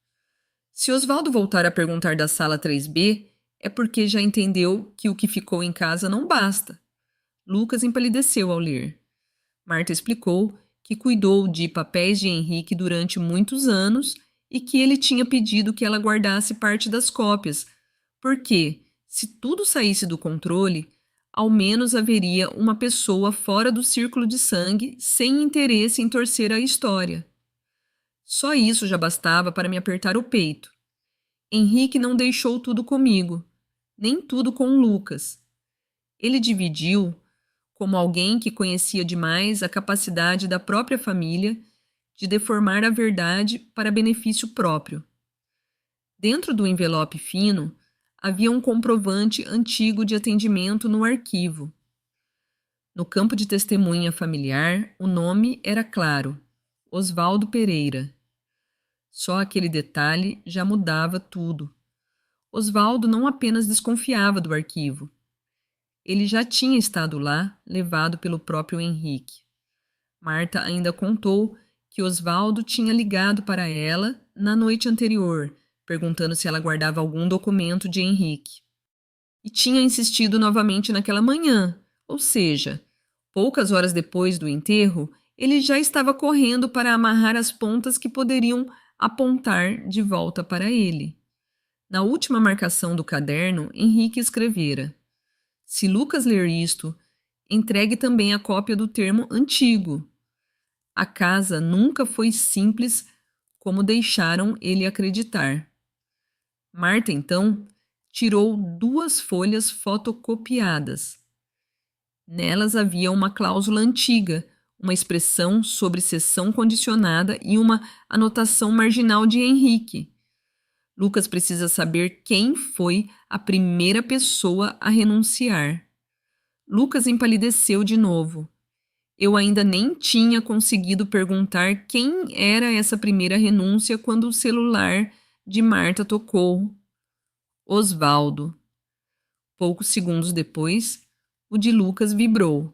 se Osvaldo voltar a perguntar da sala 3B, é porque já entendeu que o que ficou em casa não basta. Lucas empalideceu ao ler. Marta explicou que cuidou de papéis de Henrique durante muitos anos e que ele tinha pedido que ela guardasse parte das cópias, porque, se tudo saísse do controle, ao menos haveria uma pessoa fora do círculo de sangue sem interesse em torcer a história. Só isso já bastava para me apertar o peito. Henrique não deixou tudo comigo, nem tudo com Lucas. Ele dividiu como alguém que conhecia demais a capacidade da própria família de deformar a verdade para benefício próprio. Dentro do envelope fino, havia um comprovante antigo de atendimento no arquivo. No campo de testemunha familiar, o nome era claro: Osvaldo Pereira. Só aquele detalhe já mudava tudo. Osvaldo não apenas desconfiava do arquivo. Ele já tinha estado lá, levado pelo próprio Henrique. Marta ainda contou que Osvaldo tinha ligado para ela na noite anterior, perguntando se ela guardava algum documento de Henrique. E tinha insistido novamente naquela manhã, ou seja, poucas horas depois do enterro, ele já estava correndo para amarrar as pontas que poderiam apontar de volta para ele. Na última marcação do caderno, Henrique escrevera: se Lucas ler isto, entregue também a cópia do termo antigo. A casa nunca foi simples como deixaram ele acreditar. Marta, então, tirou 2 folhas fotocopiadas. Nelas havia uma cláusula antiga, uma expressão sobre sessão condicionada e uma anotação marginal de Henrique. Lucas precisa saber quem foi a primeira pessoa a renunciar. Lucas empalideceu de novo. Eu ainda nem tinha conseguido perguntar quem era essa primeira renúncia quando o celular de Marta tocou. Osvaldo. Poucos segundos depois, o de Lucas vibrou.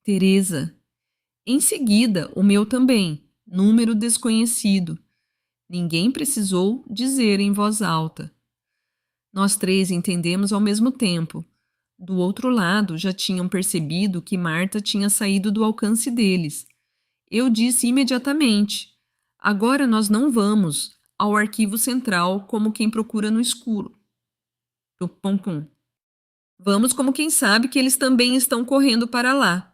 Teresa. Em seguida, o meu também, número desconhecido. Ninguém precisou dizer em voz alta. Nós 3 entendemos ao mesmo tempo. Do outro lado, já tinham percebido que Marta tinha saído do alcance deles. Eu disse imediatamente: agora nós não vamos ao arquivo central como quem procura no escuro. Pum, pum. Vamos como quem sabe que eles também estão correndo para lá.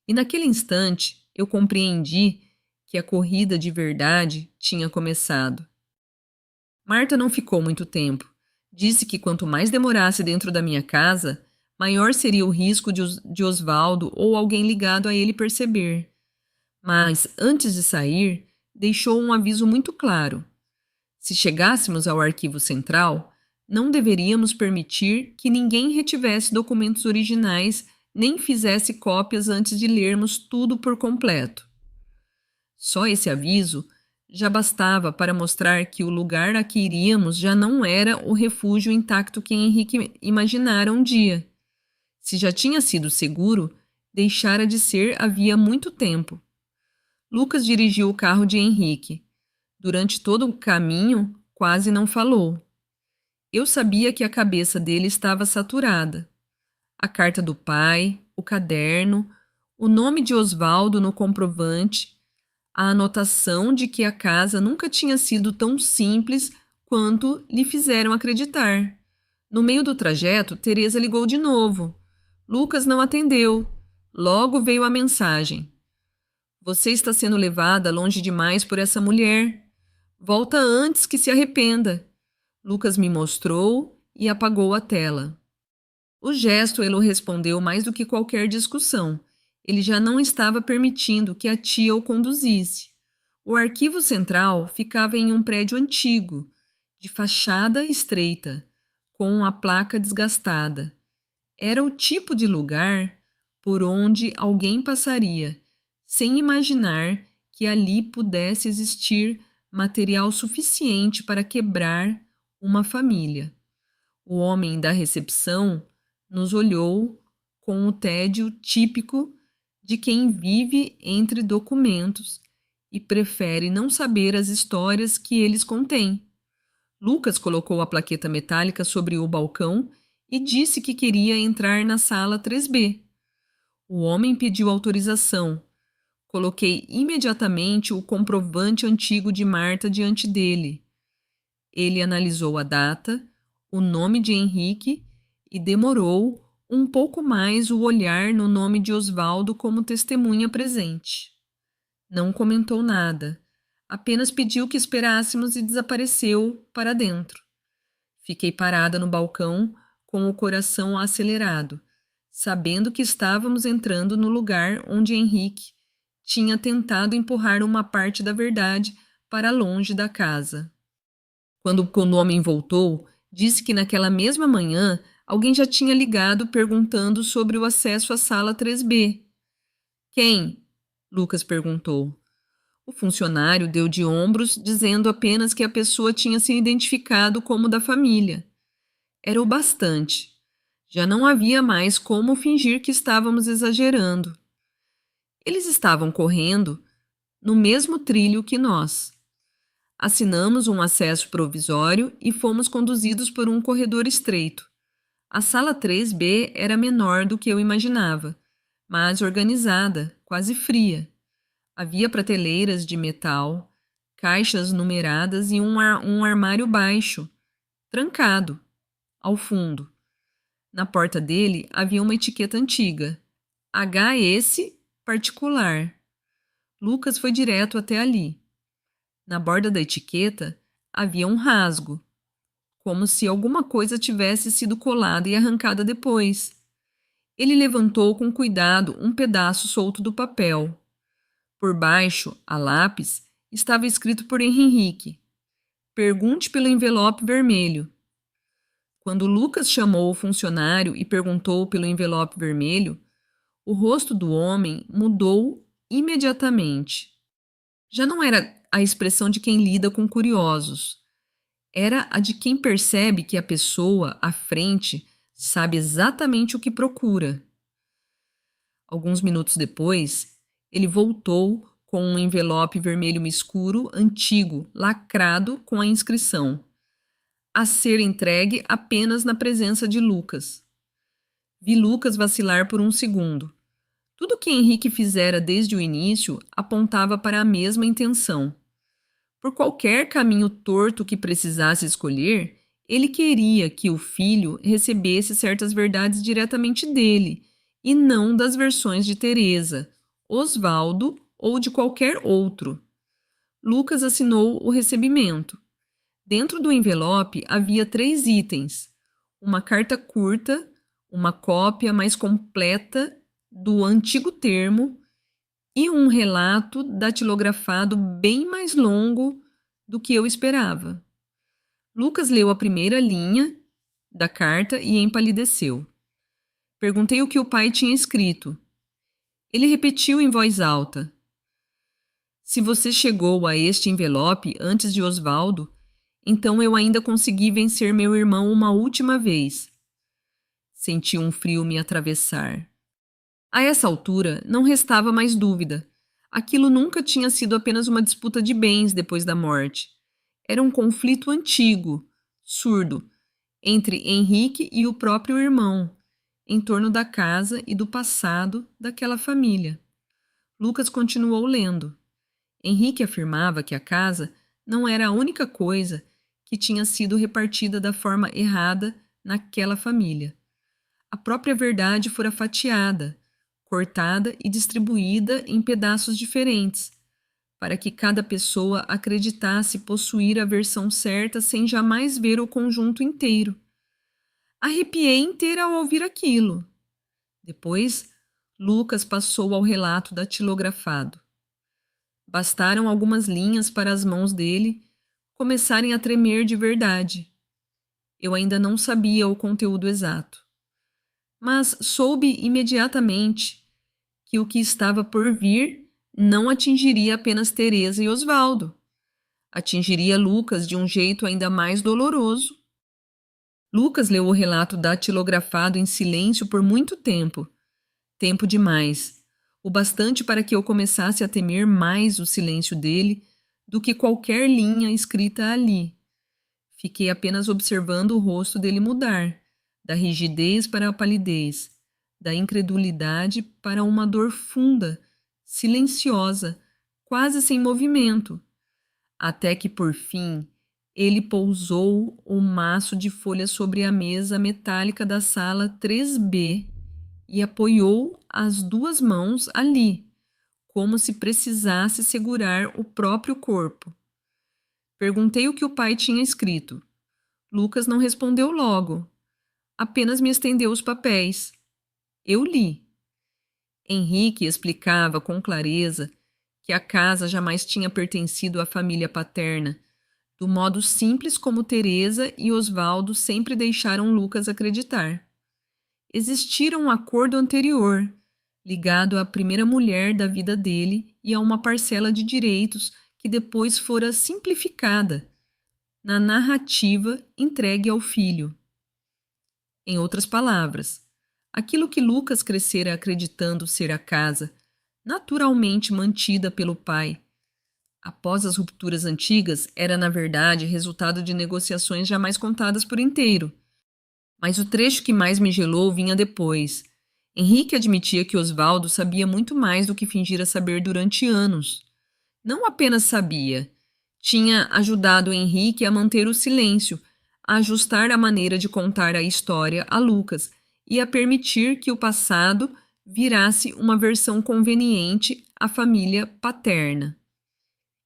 E naquele instante, eu compreendi que a corrida de verdade tinha começado. Marta não ficou muito tempo. Disse que quanto mais demorasse dentro da minha casa, maior seria o risco de Osvaldo ou alguém ligado a ele perceber. Mas, antes de sair, deixou um aviso muito claro. Se chegássemos ao arquivo central, não deveríamos permitir que ninguém retivesse documentos originais nem fizesse cópias antes de lermos tudo por completo. Só esse aviso já bastava para mostrar que o lugar a que iríamos já não era o refúgio intacto que Henrique imaginara um dia. Se já tinha sido seguro, deixara de ser havia muito tempo. Lucas dirigiu o carro de Henrique. Durante todo o caminho, quase não falou. Eu sabia que a cabeça dele estava saturada. A carta do pai, o caderno, o nome de Osvaldo no comprovante, a anotação de que a casa nunca tinha sido tão simples quanto lhe fizeram acreditar. No meio do trajeto, Teresa ligou de novo. Lucas não atendeu. Logo veio a mensagem: você está sendo levada longe demais por essa mulher. Volta antes que se arrependa. Lucas me mostrou e apagou a tela. O gesto ele respondeu mais do que qualquer discussão. Ele já não estava permitindo que a tia o conduzisse. O arquivo central ficava em um prédio antigo, de fachada estreita, com a placa desgastada. Era o tipo de lugar por onde alguém passaria, sem imaginar que ali pudesse existir material suficiente para quebrar uma família. O homem da recepção nos olhou com o tédio típico de quem vive entre documentos e prefere não saber as histórias que eles contêm. Lucas colocou a plaqueta metálica sobre o balcão e disse que queria entrar na sala 3B. O homem pediu autorização. Coloquei imediatamente o comprovante antigo de Marta diante dele. Ele analisou a data, o nome de Henrique e demorou um pouco mais o olhar no nome de Osvaldo como testemunha presente. Não comentou nada, apenas pediu que esperássemos e desapareceu para dentro. Fiquei parada no balcão com o coração acelerado, sabendo que estávamos entrando no lugar onde Henrique tinha tentado empurrar uma parte da verdade para longe da casa. Quando o condomínio voltou, disse que naquela mesma manhã alguém já tinha ligado perguntando sobre o acesso à sala 3B. Quem? Lucas perguntou. O funcionário deu de ombros, dizendo apenas que a pessoa tinha se identificado como da família. Era o bastante. Já não havia mais como fingir que estávamos exagerando. Eles estavam correndo no mesmo trilho que nós. Assinamos um acesso provisório e fomos conduzidos por um corredor estreito. A sala 3B era menor do que eu imaginava, mas organizada, quase fria. Havia prateleiras de metal, caixas numeradas e um armário baixo, trancado, ao fundo. Na porta dele havia uma etiqueta antiga: HS particular. Lucas foi direto até ali. Na borda da etiqueta havia um rasgo, como se alguma coisa tivesse sido colada e arrancada depois. Ele levantou com cuidado um pedaço solto do papel. Por baixo, a lápis, estava escrito por Henrique: Pergunte pelo envelope vermelho. Quando Lucas chamou o funcionário e perguntou pelo envelope vermelho, o rosto do homem mudou imediatamente. Já não era a expressão de quem lida com curiosos. Era a de quem percebe que a pessoa à frente sabe exatamente o que procura. Alguns minutos depois, ele voltou com um envelope vermelho escuro, antigo, lacrado com a inscrição: a ser entregue apenas na presença de Lucas. Vi Lucas vacilar por um segundo. Tudo que Henrique fizera desde o início apontava para a mesma intenção. Por qualquer caminho torto que precisasse escolher, ele queria que o filho recebesse certas verdades diretamente dele, e não das versões de Teresa, Osvaldo ou de qualquer outro. Lucas assinou o recebimento. Dentro do envelope havia 3 itens: uma carta curta, uma cópia mais completa do antigo termo e um relato datilografado bem mais longo do que eu esperava. Lucas leu a primeira linha da carta e empalideceu. Perguntei o que o pai tinha escrito. Ele repetiu em voz alta: Se você chegou a este envelope antes de Osvaldo, então eu ainda consegui vencer meu irmão uma última vez. Senti um frio me atravessar. A essa altura, não restava mais dúvida. Aquilo nunca tinha sido apenas uma disputa de bens depois da morte. Era um conflito antigo, surdo, entre Henrique e o próprio irmão, em torno da casa e do passado daquela família. Lucas continuou lendo. Henrique afirmava que a casa não era a única coisa que tinha sido repartida da forma errada naquela família. A própria verdade fora fatiada, cortada e distribuída em pedaços diferentes, para que cada pessoa acreditasse possuir a versão certa sem jamais ver o conjunto inteiro. Arrepiei inteira ao ouvir aquilo. Depois, Lucas passou ao relato datilografado. Bastaram algumas linhas para as mãos dele começarem a tremer de verdade. Eu ainda não sabia o conteúdo exato, mas soube imediatamente que o que estava por vir não atingiria apenas Teresa e Osvaldo. Atingiria Lucas de um jeito ainda mais doloroso. Lucas leu o relato datilografado em silêncio por muito tempo. Tempo demais. O bastante para que eu começasse a temer mais o silêncio dele do que qualquer linha escrita ali. Fiquei apenas observando o rosto dele mudar, da rigidez para a palidez, da incredulidade para uma dor funda, silenciosa, quase sem movimento, até que, por fim, ele pousou o maço de folhas sobre a mesa metálica da sala 3B e apoiou as 2 mãos ali, como se precisasse segurar o próprio corpo. Perguntei o que o pai tinha escrito. Lucas não respondeu logo, apenas me estendeu os papéis. Eu li. Henrique explicava com clareza que a casa jamais tinha pertencido à família paterna, do modo simples como Teresa e Osvaldo sempre deixaram Lucas acreditar. Existira um acordo anterior, ligado à primeira mulher da vida dele e a uma parcela de direitos que depois fora simplificada na narrativa entregue ao filho. Em outras palavras, aquilo que Lucas crescera acreditando ser a casa, naturalmente mantida pelo pai, após as rupturas antigas, era na verdade resultado de negociações jamais contadas por inteiro. Mas o trecho que mais me gelou vinha depois. Henrique admitia que Osvaldo sabia muito mais do que fingira saber durante anos. Não apenas sabia, tinha ajudado Henrique a manter o silêncio, a ajustar a maneira de contar a história a Lucas e a permitir que o passado virasse uma versão conveniente à família paterna.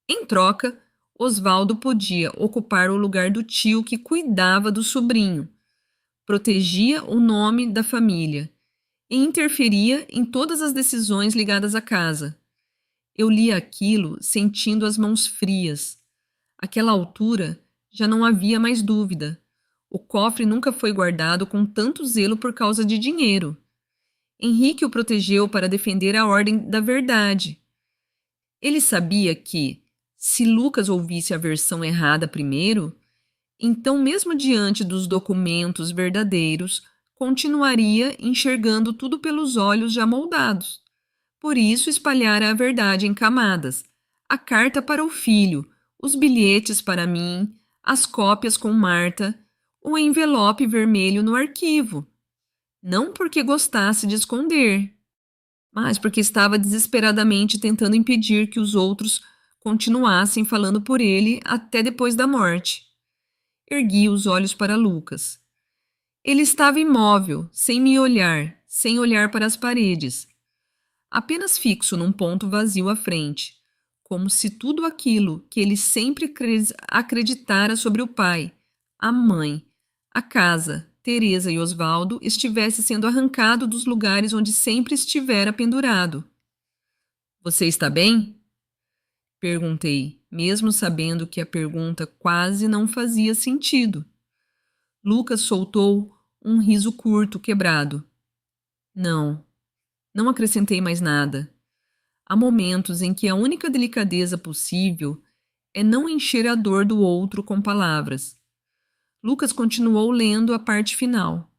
Em troca, Osvaldo podia ocupar o lugar do tio que cuidava do sobrinho, protegia o nome da família e interferia em todas as decisões ligadas à casa. Eu lia aquilo sentindo as mãos frias. Àquela altura, já não havia mais dúvida. O cofre nunca foi guardado com tanto zelo por causa de dinheiro. Henrique o protegeu para defender a ordem da verdade. Ele sabia que, se Lucas ouvisse a versão errada primeiro, então, mesmo diante dos documentos verdadeiros, continuaria enxergando tudo pelos olhos já moldados. Por isso, espalhara a verdade em camadas. A carta para o filho, os bilhetes para mim, as cópias com Marta, o envelope vermelho no arquivo. Não porque gostasse de esconder, mas porque estava desesperadamente tentando impedir que os outros continuassem falando por ele até depois da morte. Ergui os olhos para Lucas. Ele estava imóvel, sem me olhar, sem olhar para as paredes, apenas fixo num ponto vazio à frente, como se tudo aquilo que ele sempre acreditara sobre o pai, a mãe, a casa, Teresa e Osvaldo estivesse sendo arrancado dos lugares onde sempre estivera pendurado. Você está bem? Perguntei, mesmo sabendo que a pergunta quase não fazia sentido. Lucas soltou um riso curto, quebrado. Não acrescentei mais nada. Há momentos em que a única delicadeza possível é não encher a dor do outro com palavras. Lucas continuou lendo a parte final.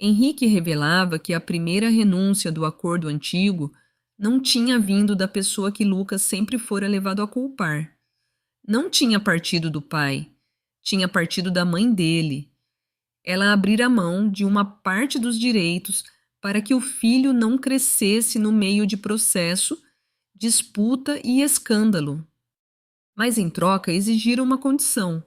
Henrique revelava que a primeira renúncia do acordo antigo não tinha vindo da pessoa que Lucas sempre fora levado a culpar. Não tinha partido do pai, tinha partido da mãe dele. Ela abrira mão de uma parte dos direitos para que o filho não crescesse no meio de processo, disputa e escândalo. Mas em troca exigira uma condição.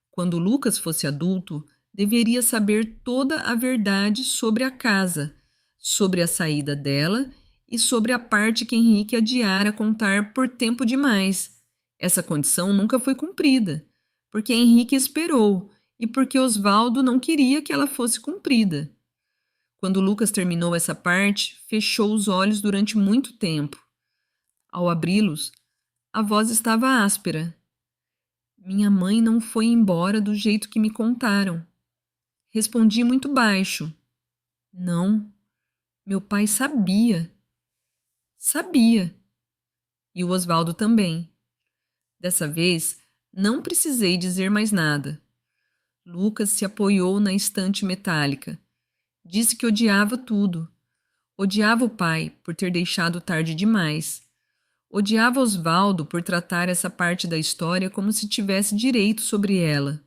Quando Lucas fosse adulto, deveria saber toda a verdade sobre a casa, sobre a saída dela e sobre a parte que Henrique adiara contar por tempo demais. Essa condição nunca foi cumprida, porque Henrique esperou e porque Osvaldo não queria que ela fosse cumprida. Quando Lucas terminou essa parte, fechou os olhos durante muito tempo. Ao abri-los, a voz estava áspera. Minha mãe não foi embora do jeito que me contaram. Respondi muito baixo. Não, meu pai sabia. Sabia. E o Osvaldo também. Dessa vez, não precisei dizer mais nada. Lucas se apoiou na estante metálica. Disse que odiava tudo. Odiava o pai por ter deixado tarde demais. Odiava Osvaldo por tratar essa parte da história como se tivesse direito sobre ela.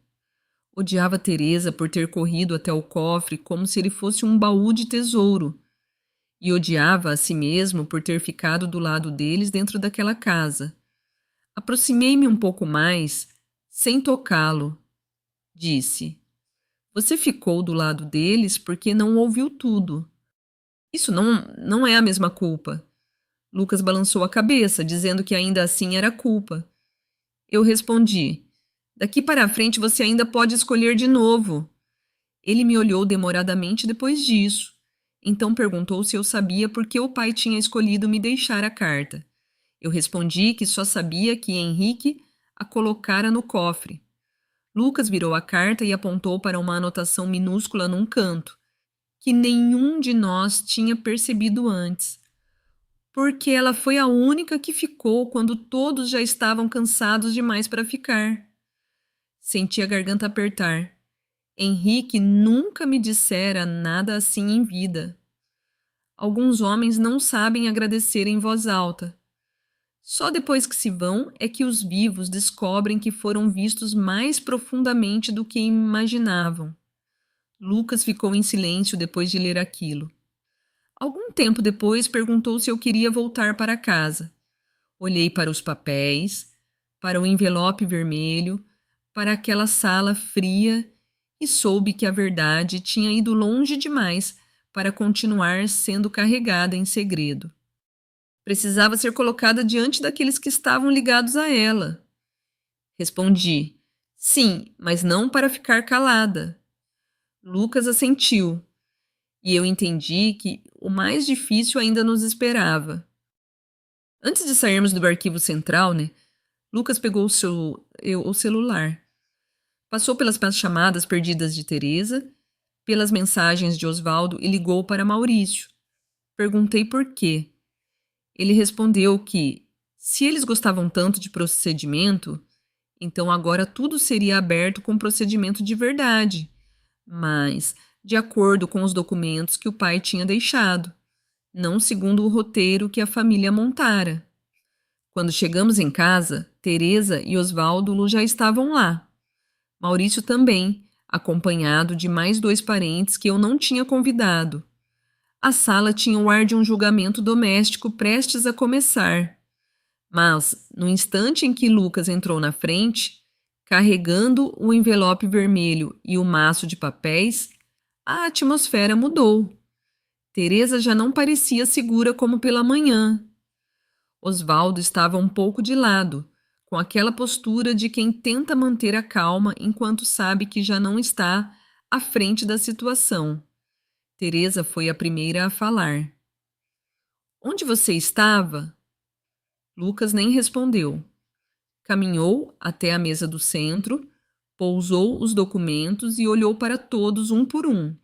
Odiava Teresa por ter corrido até o cofre como se ele fosse um baú de tesouro. E odiava a si mesmo por ter ficado do lado deles dentro daquela casa. Aproximei-me um pouco mais, sem tocá-lo. Disse: Você ficou do lado deles porque não ouviu tudo. Isso não é a mesma culpa. Lucas balançou a cabeça, dizendo que ainda assim era culpa. Eu respondi: Daqui para frente você ainda pode escolher de novo. Ele me olhou demoradamente depois disso. Então perguntou se eu sabia por que o pai tinha escolhido me deixar a carta. Eu respondi que só sabia que Henrique a colocara no cofre. Lucas virou a carta e apontou para uma anotação minúscula num canto, que nenhum de nós tinha percebido antes, porque ela foi a única que ficou quando todos já estavam cansados demais para ficar. Senti a garganta apertar. Henrique nunca me dissera nada assim em vida. Alguns homens não sabem agradecer em voz alta. Só depois que se vão é que os vivos descobrem que foram vistos mais profundamente do que imaginavam. Lucas ficou em silêncio depois de ler aquilo. Algum tempo depois perguntou se eu queria voltar para casa. Olhei para os papéis, para o envelope vermelho, para aquela sala fria e soube que a verdade tinha ido longe demais para continuar sendo carregada em segredo. Precisava ser colocada diante daqueles que estavam ligados a ela. Respondi: sim, mas não para ficar calada. Lucas assentiu, e eu entendi que o mais difícil ainda nos esperava. Antes de sairmos do arquivo central, Lucas pegou o celular. Passou pelas chamadas perdidas de Teresa, pelas mensagens de Osvaldo e ligou para Maurício. Perguntei por quê. Ele respondeu que, se eles gostavam tanto de procedimento, então agora tudo seria aberto com procedimento de verdade, mas de acordo com os documentos que o pai tinha deixado, não segundo o roteiro que a família montara. Quando chegamos em casa, Teresa e Osvaldo já estavam lá. Maurício também, acompanhado de mais 2 parentes que eu não tinha convidado. A sala tinha o ar de um julgamento doméstico prestes a começar. Mas, no instante em que Lucas entrou na frente, carregando o envelope vermelho e o maço de papéis, a atmosfera mudou. Teresa já não parecia segura como pela manhã. Osvaldo estava um pouco de lado, com aquela postura de quem tenta manter a calma enquanto sabe que já não está à frente da situação. Teresa foi a primeira a falar. Onde você estava? Lucas nem respondeu. Caminhou até a mesa do centro, pousou os documentos e olhou para todos um por um.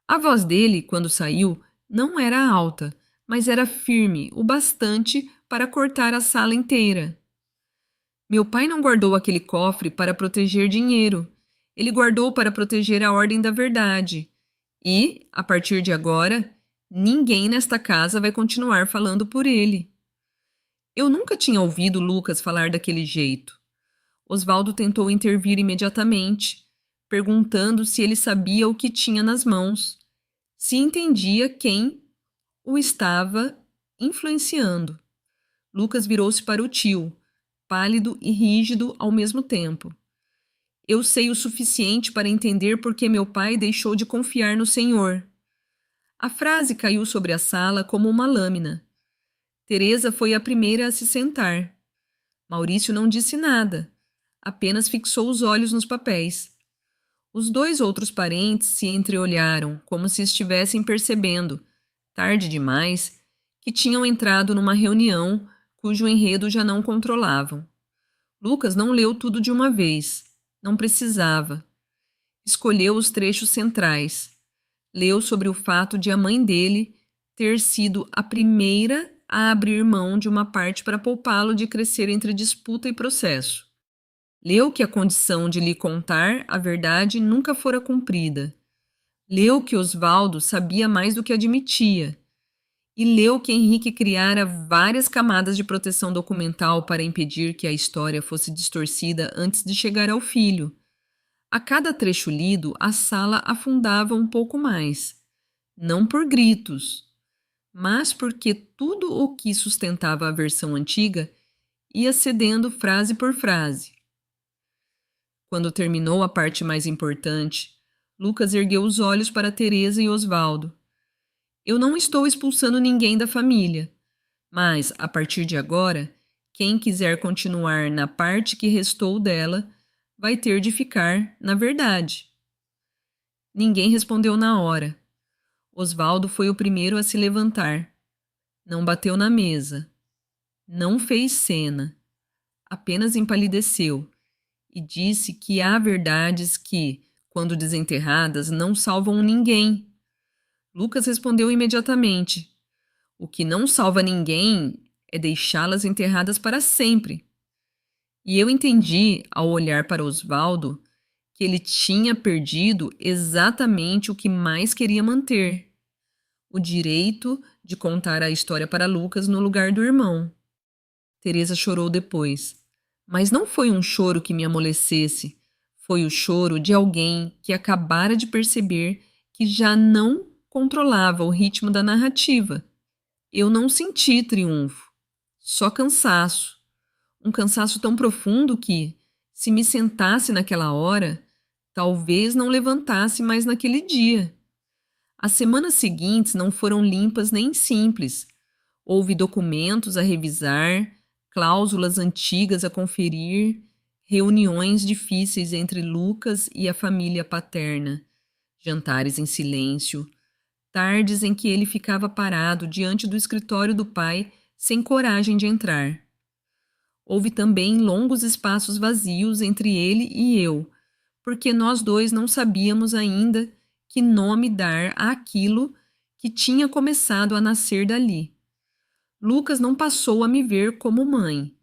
A voz dele, quando saiu, não era alta, mas era firme o bastante para cortar a sala inteira. Meu pai não guardou aquele cofre para proteger dinheiro. Ele guardou para proteger a ordem da verdade. E, a partir de agora, ninguém nesta casa vai continuar falando por ele. Eu nunca tinha ouvido Lucas falar daquele jeito. Osvaldo tentou intervir imediatamente, perguntando se ele sabia o que tinha nas mãos, se entendia quem o estava influenciando. Lucas virou-se para o tio, pálido e rígido ao mesmo tempo. Eu sei o suficiente para entender por que meu pai deixou de confiar no Senhor. A frase caiu sobre a sala como uma lâmina. Teresa foi a primeira a se sentar. Maurício não disse nada, apenas fixou os olhos nos papéis. Os 2 outros parentes se entreolharam, como se estivessem percebendo, tarde demais, que tinham entrado numa reunião cujo enredo já não controlavam. Lucas não leu tudo de uma vez. Não precisava. Escolheu os trechos centrais. Leu sobre o fato de a mãe dele ter sido a primeira a abrir mão de uma parte para poupá-lo de crescer entre disputa e processo. Leu que a condição de lhe contar a verdade nunca fora cumprida. Leu que Osvaldo sabia mais do que admitia. E leu que Henrique criara várias camadas de proteção documental para impedir que a história fosse distorcida antes de chegar ao filho. A cada trecho lido, a sala afundava um pouco mais. Não por gritos, mas porque tudo o que sustentava a versão antiga ia cedendo frase por frase. Quando terminou a parte mais importante, Lucas ergueu os olhos para Teresa e Osvaldo. Eu não estou expulsando ninguém da família, mas, a partir de agora, quem quiser continuar na parte que restou dela vai ter de ficar na verdade. Ninguém respondeu na hora. Osvaldo foi o primeiro a se levantar. Não bateu na mesa. Não fez cena. Apenas empalideceu e disse que há verdades que, quando desenterradas, não salvam ninguém. Lucas respondeu imediatamente: o que não salva ninguém é deixá-las enterradas para sempre. E eu entendi, ao olhar para Osvaldo, que ele tinha perdido exatamente o que mais queria manter: o direito de contar a história para Lucas no lugar do irmão. Teresa chorou depois, mas não foi um choro que me amolecesse. Foi o choro de alguém que acabara de perceber que já não controlava o ritmo da narrativa. Eu não senti triunfo, só cansaço. Um cansaço tão profundo que, se me sentasse naquela hora, talvez não levantasse mais naquele dia. As semanas seguintes não foram limpas nem simples. Houve documentos a revisar, cláusulas antigas a conferir, reuniões difíceis entre Lucas e a família paterna, jantares em silêncio, tardes em que ele ficava parado diante do escritório do pai, sem coragem de entrar. Houve também longos espaços vazios entre ele e eu, porque nós dois não sabíamos ainda que nome dar àquilo que tinha começado a nascer dali. Lucas não passou a me ver como mãe,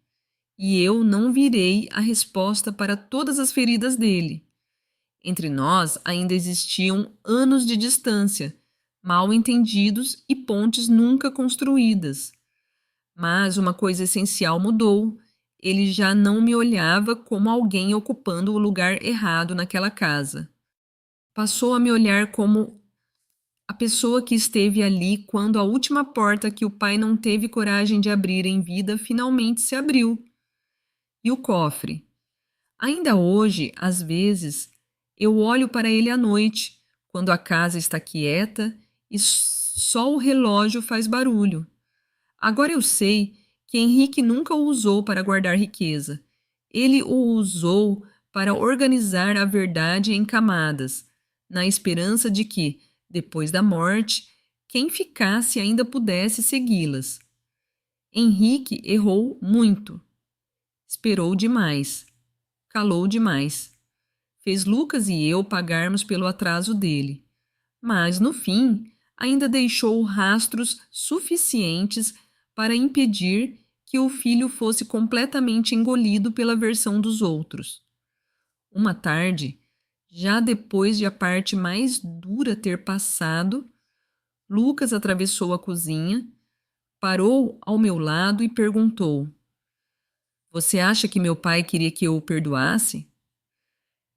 e eu não virei a resposta para todas as feridas dele. Entre nós ainda existiam anos de distância, mal entendidos e pontes nunca construídas. Mas uma coisa essencial mudou. Ele já não me olhava como alguém ocupando o lugar errado naquela casa. Passou a me olhar como a pessoa que esteve ali quando a última porta que o pai não teve coragem de abrir em vida finalmente se abriu. E o cofre? Ainda hoje, às vezes, eu olho para ele à noite, quando a casa está quieta e só o relógio faz barulho. Agora eu sei que Henrique nunca o usou para guardar riqueza. Ele o usou para organizar a verdade em camadas, na esperança de que, depois da morte, quem ficasse ainda pudesse segui-las. Henrique errou muito. Esperou demais. Calou demais. Fez Lucas e eu pagarmos pelo atraso dele. Mas, no fim, ainda deixou rastros suficientes para impedir que o filho fosse completamente engolido pela versão dos outros. Uma tarde, já depois de a parte mais dura ter passado, Lucas atravessou a cozinha, parou ao meu lado e perguntou: você acha que meu pai queria que eu o perdoasse?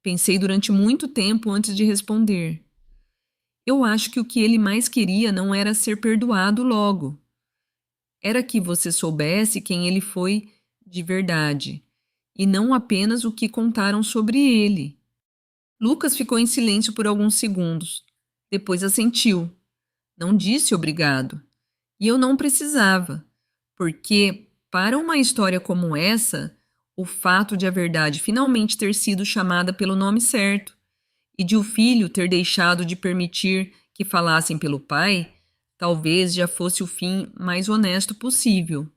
Pensei durante muito tempo antes de responder. Eu acho que o que ele mais queria não era ser perdoado logo. Era que você soubesse quem ele foi de verdade, e não apenas o que contaram sobre ele. Lucas ficou em silêncio por alguns segundos. Depois assentiu. Não disse obrigado. E eu não precisava, porque, para uma história como essa, o fato de a verdade finalmente ter sido chamada pelo nome certo e de o filho ter deixado de permitir que falassem pelo pai, talvez já fosse o fim mais honesto possível.